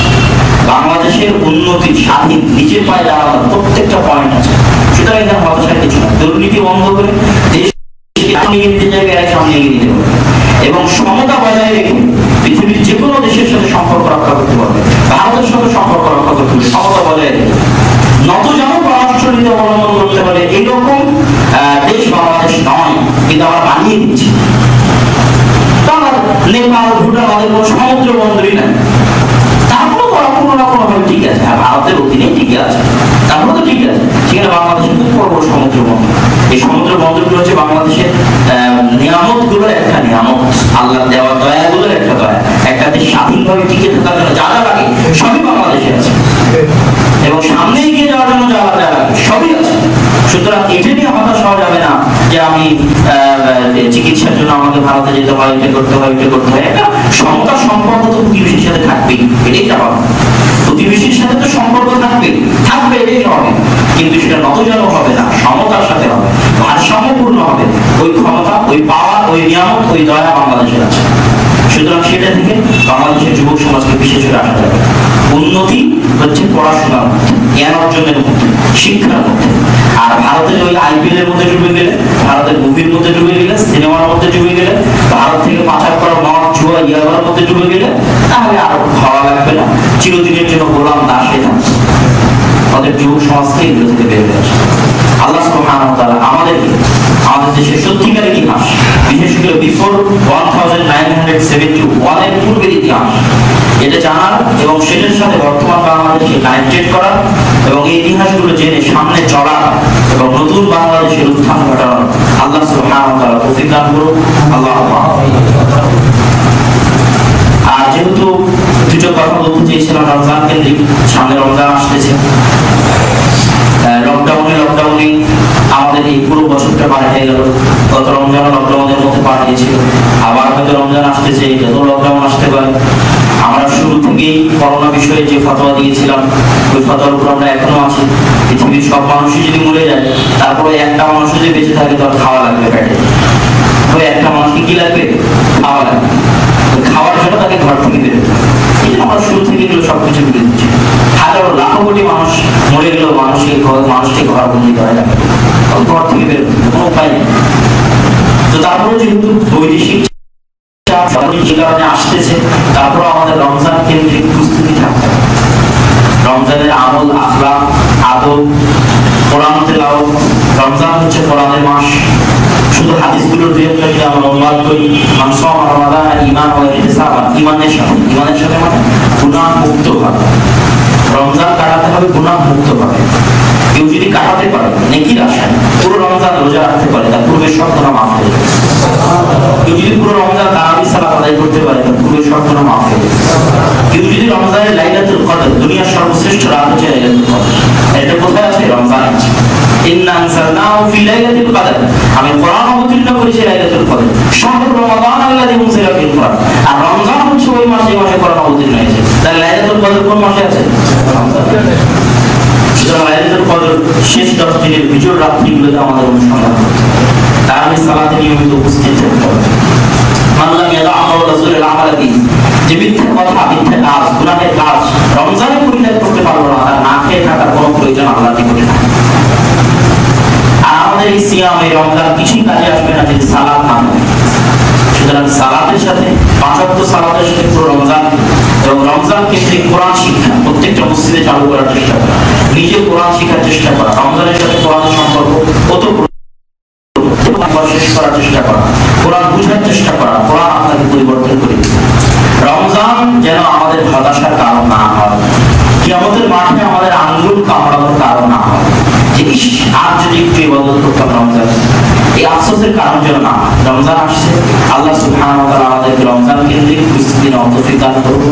S1: বাংলাদেশের উন্নতি, স্বাধীন, নিজের পায়ে দাঁড়ানোর প্রত্যেকটা পয়েন্ট আছে। সুতরাং এখানে হতাশার কিছু না। দুর্নীতি বন্ধ করে দেশ সামনে এগিয়ে নিতে জায়গায় সামনে এগিয়ে নিতে হবে, এবং সমতা বজায় রেখে পৃথিবীর যে কোনো দেশের সাথে সম্পর্ক রক্ষা করতে পারবে, ভারতের সাথে সম্পর্ক রক্ষা করতে হবে, সমতা বজায় রেখে নতজানু পরামর্শনীতি অবলম্বন করতে পারে। এইরকম দেশ বাংলাদেশ নয়, কিন্তু আমরা বানিয়ে দিচ্ছি। নেপাল, ভুটান, আমাদের কোনো সমুদ্র বন্দরই নাই, তারপরে কোনো না কোনো ভাবে ঠিক আছে। ভারতের অধীনে ঠিক আছে, তারপরে তো ঠিক আছে। সেখানে বাংলাদেশের খুব বড় বড় সমুদ্র বন্দর। এই সমুদ্র বন্দরগুলো হচ্ছে বাংলাদেশের নিয়ামত গুলোর একটা নিয়ামত, আল্লাহ দেওয়া দয়াগুলোর একটা দয়া। একটা দেশ স্বাধীনভাবে টিকে থাকার জন্য যা যা লাগে সবই বাংলাদেশে আছে, এবং সামনে এগিয়ে যাওয়ার জন্য যা যা লাগে সবই আছে। সুতরাং এটা নিয়ে হতাশ হওয়া যাবে না যে আমি চিকিৎসার জন্য আমাকে ভারতে যেতে হয়, এটা করতে হয়, এটা করতে হয়। একটা সমতা সম্পর্ক তো প্রতিবেশীর সাথে থাকবেই, এটাই স্বাভাবিক। সম্পর্ক থাকবে থাকবে, এটাই হবে, কিন্তু সেটা নতজানু হবে না, সমতার সাথে হবে, ভারসাম্যপূর্ণ হবে। ওই ক্ষমতা, ওই পাওয়ার, ওই নিয়ামত, ওই দয়া বাংলাদেশের আছে। সুতরাং সেটা থেকে বাংলাদেশের যুবক সমাজকে বিশেষ করে আসা যাবে। উন্নতি হচ্ছে পড়াশোনার মধ্যে, জ্ঞান অর্জনের মধ্যে, শিক্ষার মধ্যে। আর ভারতের ওই আইপিএল এর মধ্যে ডুবে গেলে, ভারতের মুভির মধ্যে ডুবে গেলে, সিনেমার মধ্যে ডুবে গেলে, ভারত থেকে পাচার করা মদ জুয়া ইয়াবার মধ্যে ডুবে গেলে, তাহলে আর ভালো লাগবে না, চিরদিনের জন্য গোলাম দাস হয়ে থাকবে। আমাদের যুবক সমাজকে এগুলো থেকে বের হয়ে আসে। আল্লাহ সুবহানাহু ওয়া তাআলা আমাদেরকে আমাদের দেশের সত্যিকার ইতিহাস, বিশেষ করে বিফোর 1971 এর পূর্বের ইতিহাস, এটা জানার এবং সেটার সাথে বর্তমান বাংলাদেশকে কানেক্টেড করার এবং এই ইতিহাসগুলো জেনে সামনে চলার এবং নতুন বাংলাদেশের উত্থান ঘটানোর আল্লাহ সুবহানাহু ওয়া তাআলা তৌফিক দান করুন। আল্লাহুম্মা আমিন। আর যেহেতু দুটো কথা বলতে চেয়েছিলাম রমজান কেন্দ্রিক, সামনে রমজান আসতেছে, লকডাউনে আমাদের এই পুরো বছরটা পার হয়ে গেল। গত রমজান লকডাউনের মধ্যে পার হয়েছিল, আবার হয়তো রমজান আসতেছে, যত লকডাউন আসতে পারে। আমরা শুরু থেকেই করোনা বিষয়ে যে ফতোয়া দিয়েছিলাম, ওই ফতোয়ার উপর আমরা এখনো আছি। পৃথিবীর সব মানুষই যদি মরে যায়, তারপরে একটা মানুষ যদি বেঁচে থাকে, তার খাওয়া লাগবে পেটে। ওই একটা মানুষকে কি লাগবে? খাওয়া লাগবে। খাওয়ার জন্য তাকে ঘর থেকে বেরোতে হবে। এই জন্য আমরা শুরু থেকে এগুলো সবকিছু বিলে দিচ্ছি। হাজারো লাখো কোটি মানুষ মরে গেলেও মানুষকে ঘর বন্দি করা যাবে, ঘর থেকে বেরোতে কোনো উপায় নেই। তো তারপরে যেহেতু বৈদেশিক যে কারণে আসতেছে, তারপর আমাদের রমজান কেন্দ্রিক প্রস্তুতি থাকতে হবে। রমজানের আমল, আখলাক, আদব, কোরআন তেলাওয়াত। রমজান হচ্ছে কোরআনের মাস। শুধু হাদিসগুলোর দুই একটা যদি আমরা অনুবাদ করি, মান সামা রমাদান ঈমান ওয়া ইহতিসাবান, ঈমানের সাথে মানে গুনাহ মুক্ত হবে। রমজান কাটাতে হবে গুনাহ মুক্ত হবে। কেউ যদি কাটাতে পারে নেকির আশায় পুরো রমজান রোজা রাখতে পারে, তার পূর্বের সব গুনাহ মাফ হয়ে যাবে। কেউ যদি পুরো রমজান তারাবি সালাত আদায় করতে পারে, তার পূর্বের সব গুনাহ মাফ হয়ে যাবে। কেউ যদি রমজানের লাইলাতুল কদর, দুনিয়ার সর্বশ্রেষ্ঠ রাত হচ্ছে লাইলাতুল কদর, এটা কোথায় আছে? রমজান আছে। ইন্না আনজালনাহু ফি লাইলাতুল কদর, আমি কোরআন অবতীর্ণ করেছি লাইলাতুল কদর। শাহরু রমাদান আল্লাযী উনজিলা ফীহিল কোরআন। আর রমজান হচ্ছে ওই মাস যে মাসে কোরআন অবতীর্ণ হয়েছে। তাহলে লাইলাতুল কদর কোন মাসে আছে? সুতরাং লাইলাতুল কদর শেষ 10 দিনের বিজোড় রাত্রিগুলোতে আমাদের অনুসন্ধান করতে হবে। তারাবি সালাতে নিয়মিত উপস্থিত থাকতে হবে। মান লাম ইয়াদা আমল রাসূলের আমাল বিহি, যে মিথ্যা কথা, মিথ্যা কাজ, গুনাহের কাজ রমজানে পরিত্যাগ করতে পারলো না, তার না খেয়ে থাকার কোনো প্রয়োজন আল্লাহর নিকটে নাই। আর আমাদের এই সিয়াম, এই রমজান কিছুই কাজে আসবে না যদি সালাত না হয়। সুতরাং সালাতের সাথে, 5 ওয়াক্ত সালাতের সাথে পুরো রমজান এবং রমজান কেন্দ্রিক কোরআন শিক্ষা প্রত্যেকটা মসজিদে চালু করার চেষ্টা করা, নিজে কোরআন শেখার চেষ্টা করা, রমজানের সাথে কোরআনের সম্পর্ক শেষ করার চেষ্টা করা, কোরআন বুঝার চেষ্টা করা, কোরআন আপনাকে পরিবর্তন করে দিবে। রমজান যেন আমাদের হতাশার কারণ না হয়, কিয়ামতের মাঠে আমাদের আঙ্গুল কামড়ানোর কারণ না হয়, যে ইস আর যদি একটু ইবাদত করতাম রমজান, এই আফসোসের কারণ যেন না হয়। রমজান আসছে, আল্লাহ সুবহানাহু ওয়া তাআলা আমাদেরকে রমজান কেন্দ্রিক প্রস্তুতি নেওয়ার তৌফিক দান করুন।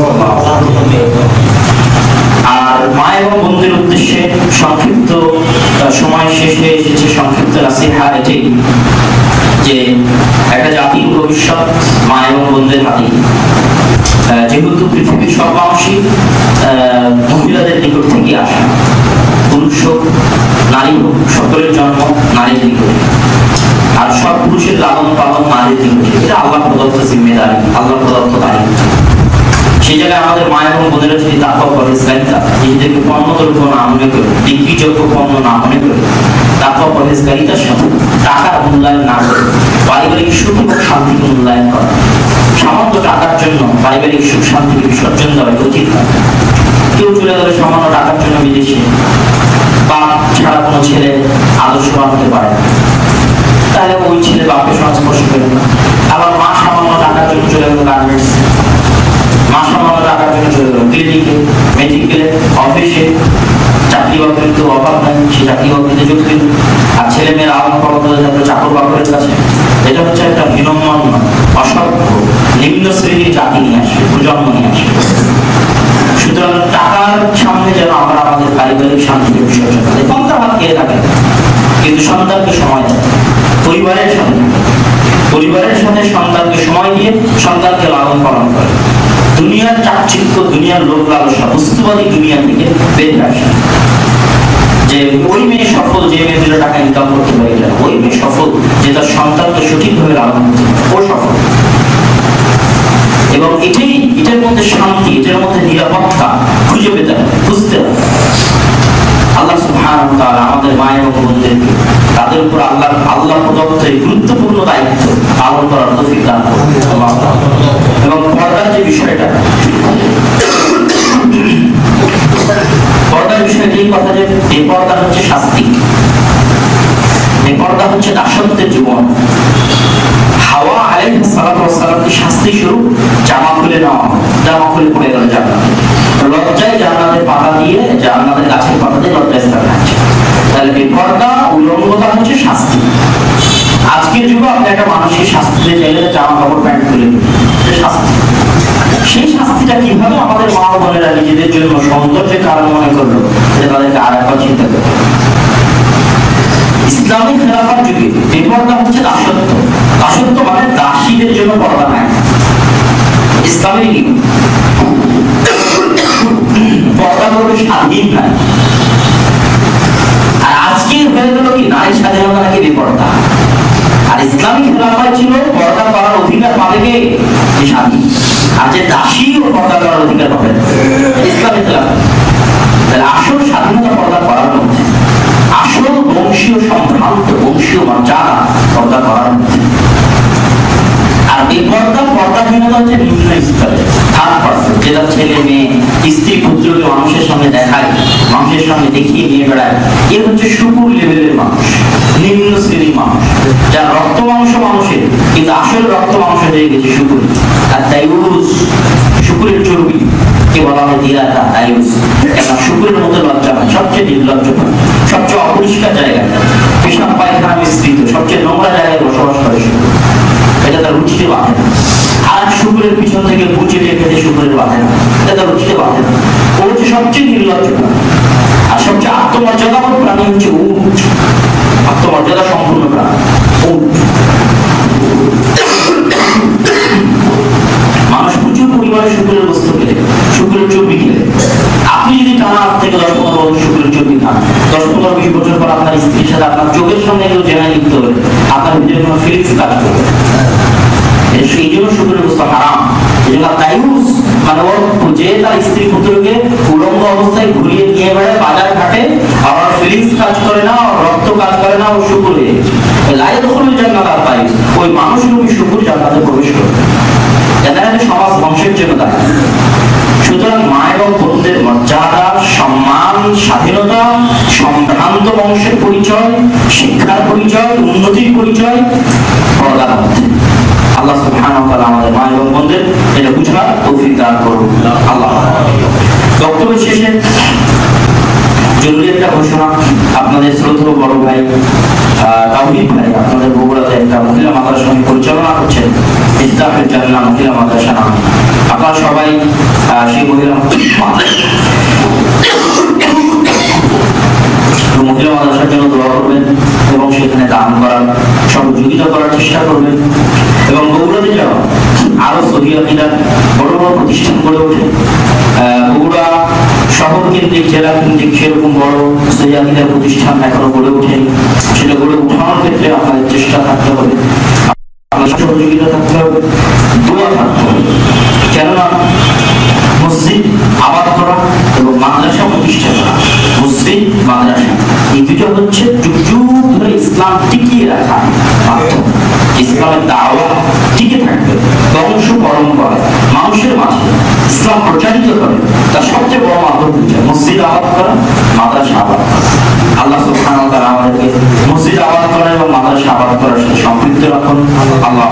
S1: আর মা এবং বোনদের উদ্দেশ্যে সংক্ষিপ্ত সময় শেষ হয়ে এসেছে, সংক্ষিপ্ত নাসিহা এটাই যে একটা জাতির ভবিষ্যৎ মা এবং বোনদের হাতেই। যেহেতু পৃথিবীর সব মানুষই মহিলাদের নিকট থেকে আসে, পুরুষ হোক নারী হোক, সকলের জন্ম নারীর নিকটে, আর সব পুরুষের লালন পালন নারীর নিকটে। এটা আল্লাহ প্রদত্ত জিম্মেদারি, আল্লাহ প্রদত্ত দায়িত্ব। সেই জায়গায় আমাদের মা এবং বোনেরা যদি তাকওয়া পরহেজগারিতা, নিজেদেরকে পণ্য দ্রব্য না মনে করে, বিক্রিযোগ্য পণ্য না মনে করে, তাকওয়া পরহেজগারিতার সাথে টাকার মূল্যায়ন না করে পারিবারিক সুখ এবং শান্তিকে মূল্যায়ন করা। সামান্য টাকার জন্য পারিবারিক সুখ শান্তিকে বিসর্জন দেওয়া উচিত নয়। কেউ চলে গেলে সামান্য টাকার জন্য বিদেশে, বাপ ছাড়া কোনো ছেলে আদর্শবান হতে পারে না, তাহলে ওই ছেলে বাপকে সংস্পর্শ করে না। আবার মা সামান্য টাকার জন্য চলে গেল গার্মেন্টস, মা সামান্য টাকার জন্য চলে গেল ক্লিনিকে, মেডিকেলে, অফিসে, চাকরি বাকরির তো অভাব নাই, সে চাকরি বাকরিতে যোগ দিল। আর ছেলে মেয়ের আলাদা পড়াতে যাবে চাকর বাকরের কাছে। এটা হচ্ছে একটা হীনম্মন্য, অসভ্য, নিম্ন শ্রেণীর জাতি নিয়ে আসবে, প্রজন্ম নিয়ে আসবে। সুতরাং টাকার সামনে যেন আমরা আমাদের পারিবারিক শান্তিকে বিসর্জন করি। সন্তান হাত খেয়ে থাকে, কিন্তু সন্তানকে সময় দেয়, পরিবারের সাথে পরিবারের সাথে সন্তানকে সময় দিয়ে সন্তানকে লালন পালন করে, দুনিয়ার চাকচিক্য, দুনিয়ার লোক লালসা, বস্তুবাদী দুনিয়া থেকে বেরিয়ে আসে। যে ওই মেয়ে সফল যে মেয়ে 2 টাকা ইনকাম করতে পারে, ওই মেয়ে সফল যে তার সন্তানকে সঠিকভাবে লালন করতে পারে, ও সফল। এবং এটার মধ্যে শান্তি, এটার মধ্যে নিরাপত্তা খুঁজে পেতে হবে, বুঝতে হবে। আল্লাহ সুবহানাহু ওয়া তাআলা আমাদের মা এবং বোনদেরকে তাদের উপর আল্লাহ প্রদত্ত এই গুরুত্বপূর্ণ দায়িত্ব পালন করার তৌফিক দান করুন। এবং পর্দার যে বিষয়টা, পর্দার বিষয়টা এই কথা যে বেপর্দা হচ্ছে শাস্তি, বেপর্দা হচ্ছে দাসত্বের জীবন। হাওয়া আলাইহিস সালাতু ওয়াস সালামকে শাস্তি স্বরূপ জামা খুলে নেওয়া, জামা খুলে পড়ে গেল জান্নাতে, লজ্জায় জান্নাতের পাতা দিয়ে, জান্নাতের গাছের পাতা দিয়ে লজ্জায় স্থান থাকছে। তাহলে বেপর্দা, উলঙ্গতা হচ্ছে শাস্তি। আজকের যুগে আপনি একটা মানুষকে শাস্তি দিয়ে চাইলে জামা কাপড় প্যান্ট খুলে দিন, শাস্তি। সেই শাস্তিটা কিভাবে আমাদের মা বোনেরা নিজেদের জন্য সৌন্দর্যের কারণ মনে করলো, এটা তাদেরকে আর একবার চিন্তা করতে হবে। ইসলামী খেলাফার যুগে বেপর্দা হচ্ছে দাসত্ব। দাসত্ব মানে দাসীদের জন্য পর্দা নাই, ইসলামের নিয়ম। পর্দা করবে স্বাধীন নাই। আর আজকে হয়ে গেল কি নারী স্বাধীনতা নাকি বেপর্দা। আর ইসলামী খেলাফায় ছিল পর্দা করার অধিকার পাবে কে? স্বাধীন। আর যে দাসী ও পর্দা করার অধিকার পাবে ইসলামী খেলাফা। তাহলে আসল স্বাধীনতা পর্দা করার মধ্যে, আসল বংশীয় সম্ভ্রান্ত, বংশীয় মর্যাদা পর্দা করার মধ্যে। আর বেপর্দা, পর্দাহীনতা হচ্ছে নিম্ন স্তরে, থার্ড পারসন, যেটা ছেলে মেয়ে স্ত্রী পুত্রকে মানুষের সামনে দেখায়, মানুষের সামনে দেখিয়ে নিয়ে বেড়ায়, এ হচ্ছে শুকুর লেভেলের মানুষ, নিম্ন শ্রেণীর মানুষ, যার রক্ত মাংস মানুষের, কিন্তু আসল রক্ত মাংস হয়ে গেছে শুকুর। আর দায়ুস, শুকুরের চর্বি কে বলা হয় দিয়াতা, দায়ুস। কেন শুকুরের মতো লজ্জা হয়, সবচেয়ে নির্লজ্জ, সবচেয়ে অপরিষ্কার জায়গা, পেশাব পায়খানা মিশ্রিত, সবচেয়ে নোংরা জায়গায় বসবাস করে শুকুর। এটা তার রুচিতে বাঁধে না। আর শুকুরের পিছন থেকে বুঝে খেতে শুকুরের বাঁধে না, এটা তার রুচিতে বাঁধে না। ও হচ্ছে সবচেয়ে নির্লজ্জ প্রাণী। আর সবচেয়ে আত্মমর্যাদাবান প্রাণী হচ্ছে উট, আত্মমর্যাদা সম্পূর্ণ প্রাণী উট। মানুষ প্রচুর পরিমাণে শুকুরের বস্তু খেলে, শুকুরের চর্বি খেলে। আপনি যদি টানা 8 থেকে 10-15 বছর শুকুরের চর্বি খান, 10-15-20 বছর পর আপনার স্ত্রীর সাথে আপনার চোখের সামনে কেউ জেনায় লিখতে হবে, আপনার ভিতরে কোনো ফিলিংস কাজ করবে। এই জন্য শুকুরের বস্তু হারাম। এই জন্য দায়ুস মানে ওর যে তার স্ত্রী পুত্রকে উলঙ্গ অবস্থায় ঘুরিয়ে নিয়ে বেড়ায় বাজার ঘাটে, আমার ফিলিংস কাজ করে না, রক্ত কাজ করে না, ও শুকুর হয়ে গেছে। লাইদখুলুল জান্নাত আর দায়ুস, ওই মানুষরূপী শুকুর জান্নাতে প্রবেশ করবে। এটা সমাজ ধ্বংসের জন্য দায়ী। সুতরাং মা এবং বোনদের মর্যাদা, সম্মান, স্বাধীনতা, সম্ভ্রান্ত বংশের পরিচয়, শিক্ষার পরিচয়, উন্নতির পরিচয় পর্দার মধ্যে। আল্লাহ সুবহানাহু ওয়া তাআলা আমাদের মা এবং বোনদের এটা বুঝার তৌফিক দান করুন। আল্লাহ। বক্তব্য শেষে জরুরি একটা ঘোষণা, আপনাদের শ্রদ্ধেয় বড় ভাই তাওহীদ ভাই আপনাদের বগুড়াতে একটা মহিলা মাদ্রাসা পরিচালনা করছেন, ইফতাহুল জান্নাহ মহিলা মাদ্রাসা নামে। আপনারা সবাই সেই মহিলা মাদ্রাসার জন্য দোয়া করবেন এবং সেখানে দান করার সহযোগিতা করার চেষ্টা করবেন। এবং বগুড়াতে যাওয়া আরো সহি আকিদার বড় বড় প্রতিষ্ঠান গড়ে ওঠে। বগুড়া শহর কেন্দ্রিক, জেলা কেন্দ্রিক সেরকম বড় সহি আকিদার প্রতিষ্ঠান এখনো গড়ে ওঠেনি। সেটা গড়ে উঠানোর ক্ষেত্রে আপনাদের চেষ্টা থাকতে হবে, আপনার সহযোগিতা থাকতে হবে, দোয়া থাকতে হবে। কেননা মসজিদ আবাদ করা এবং মাদ্রাসা প্রতিষ্ঠা করা, মসজিদ মাদ্রাসা এই দুটো হচ্ছে যুগ যুগ ধরে ইসলাম টিকিয়ে রাখা মাধ্যম। ইসলামের দাওয়াত টিকে থাকবে, বংশ পরম্পরা মানুষের মাঝে ইসলাম প্রচারিত করে, তার সবচেয়ে বড় মাধ্যম হচ্ছে মসজিদ আবাদ করা, মাদ্রাসা আবাদ করা। আল্লাহ সুবহানাহু ওয়া তাআলা আমাদেরকে মসজিদ আবাদ করা এবং মাদ্রাসা আবাদ করার সাথে সম্পৃক্ত রাখুন। আল্লাহ।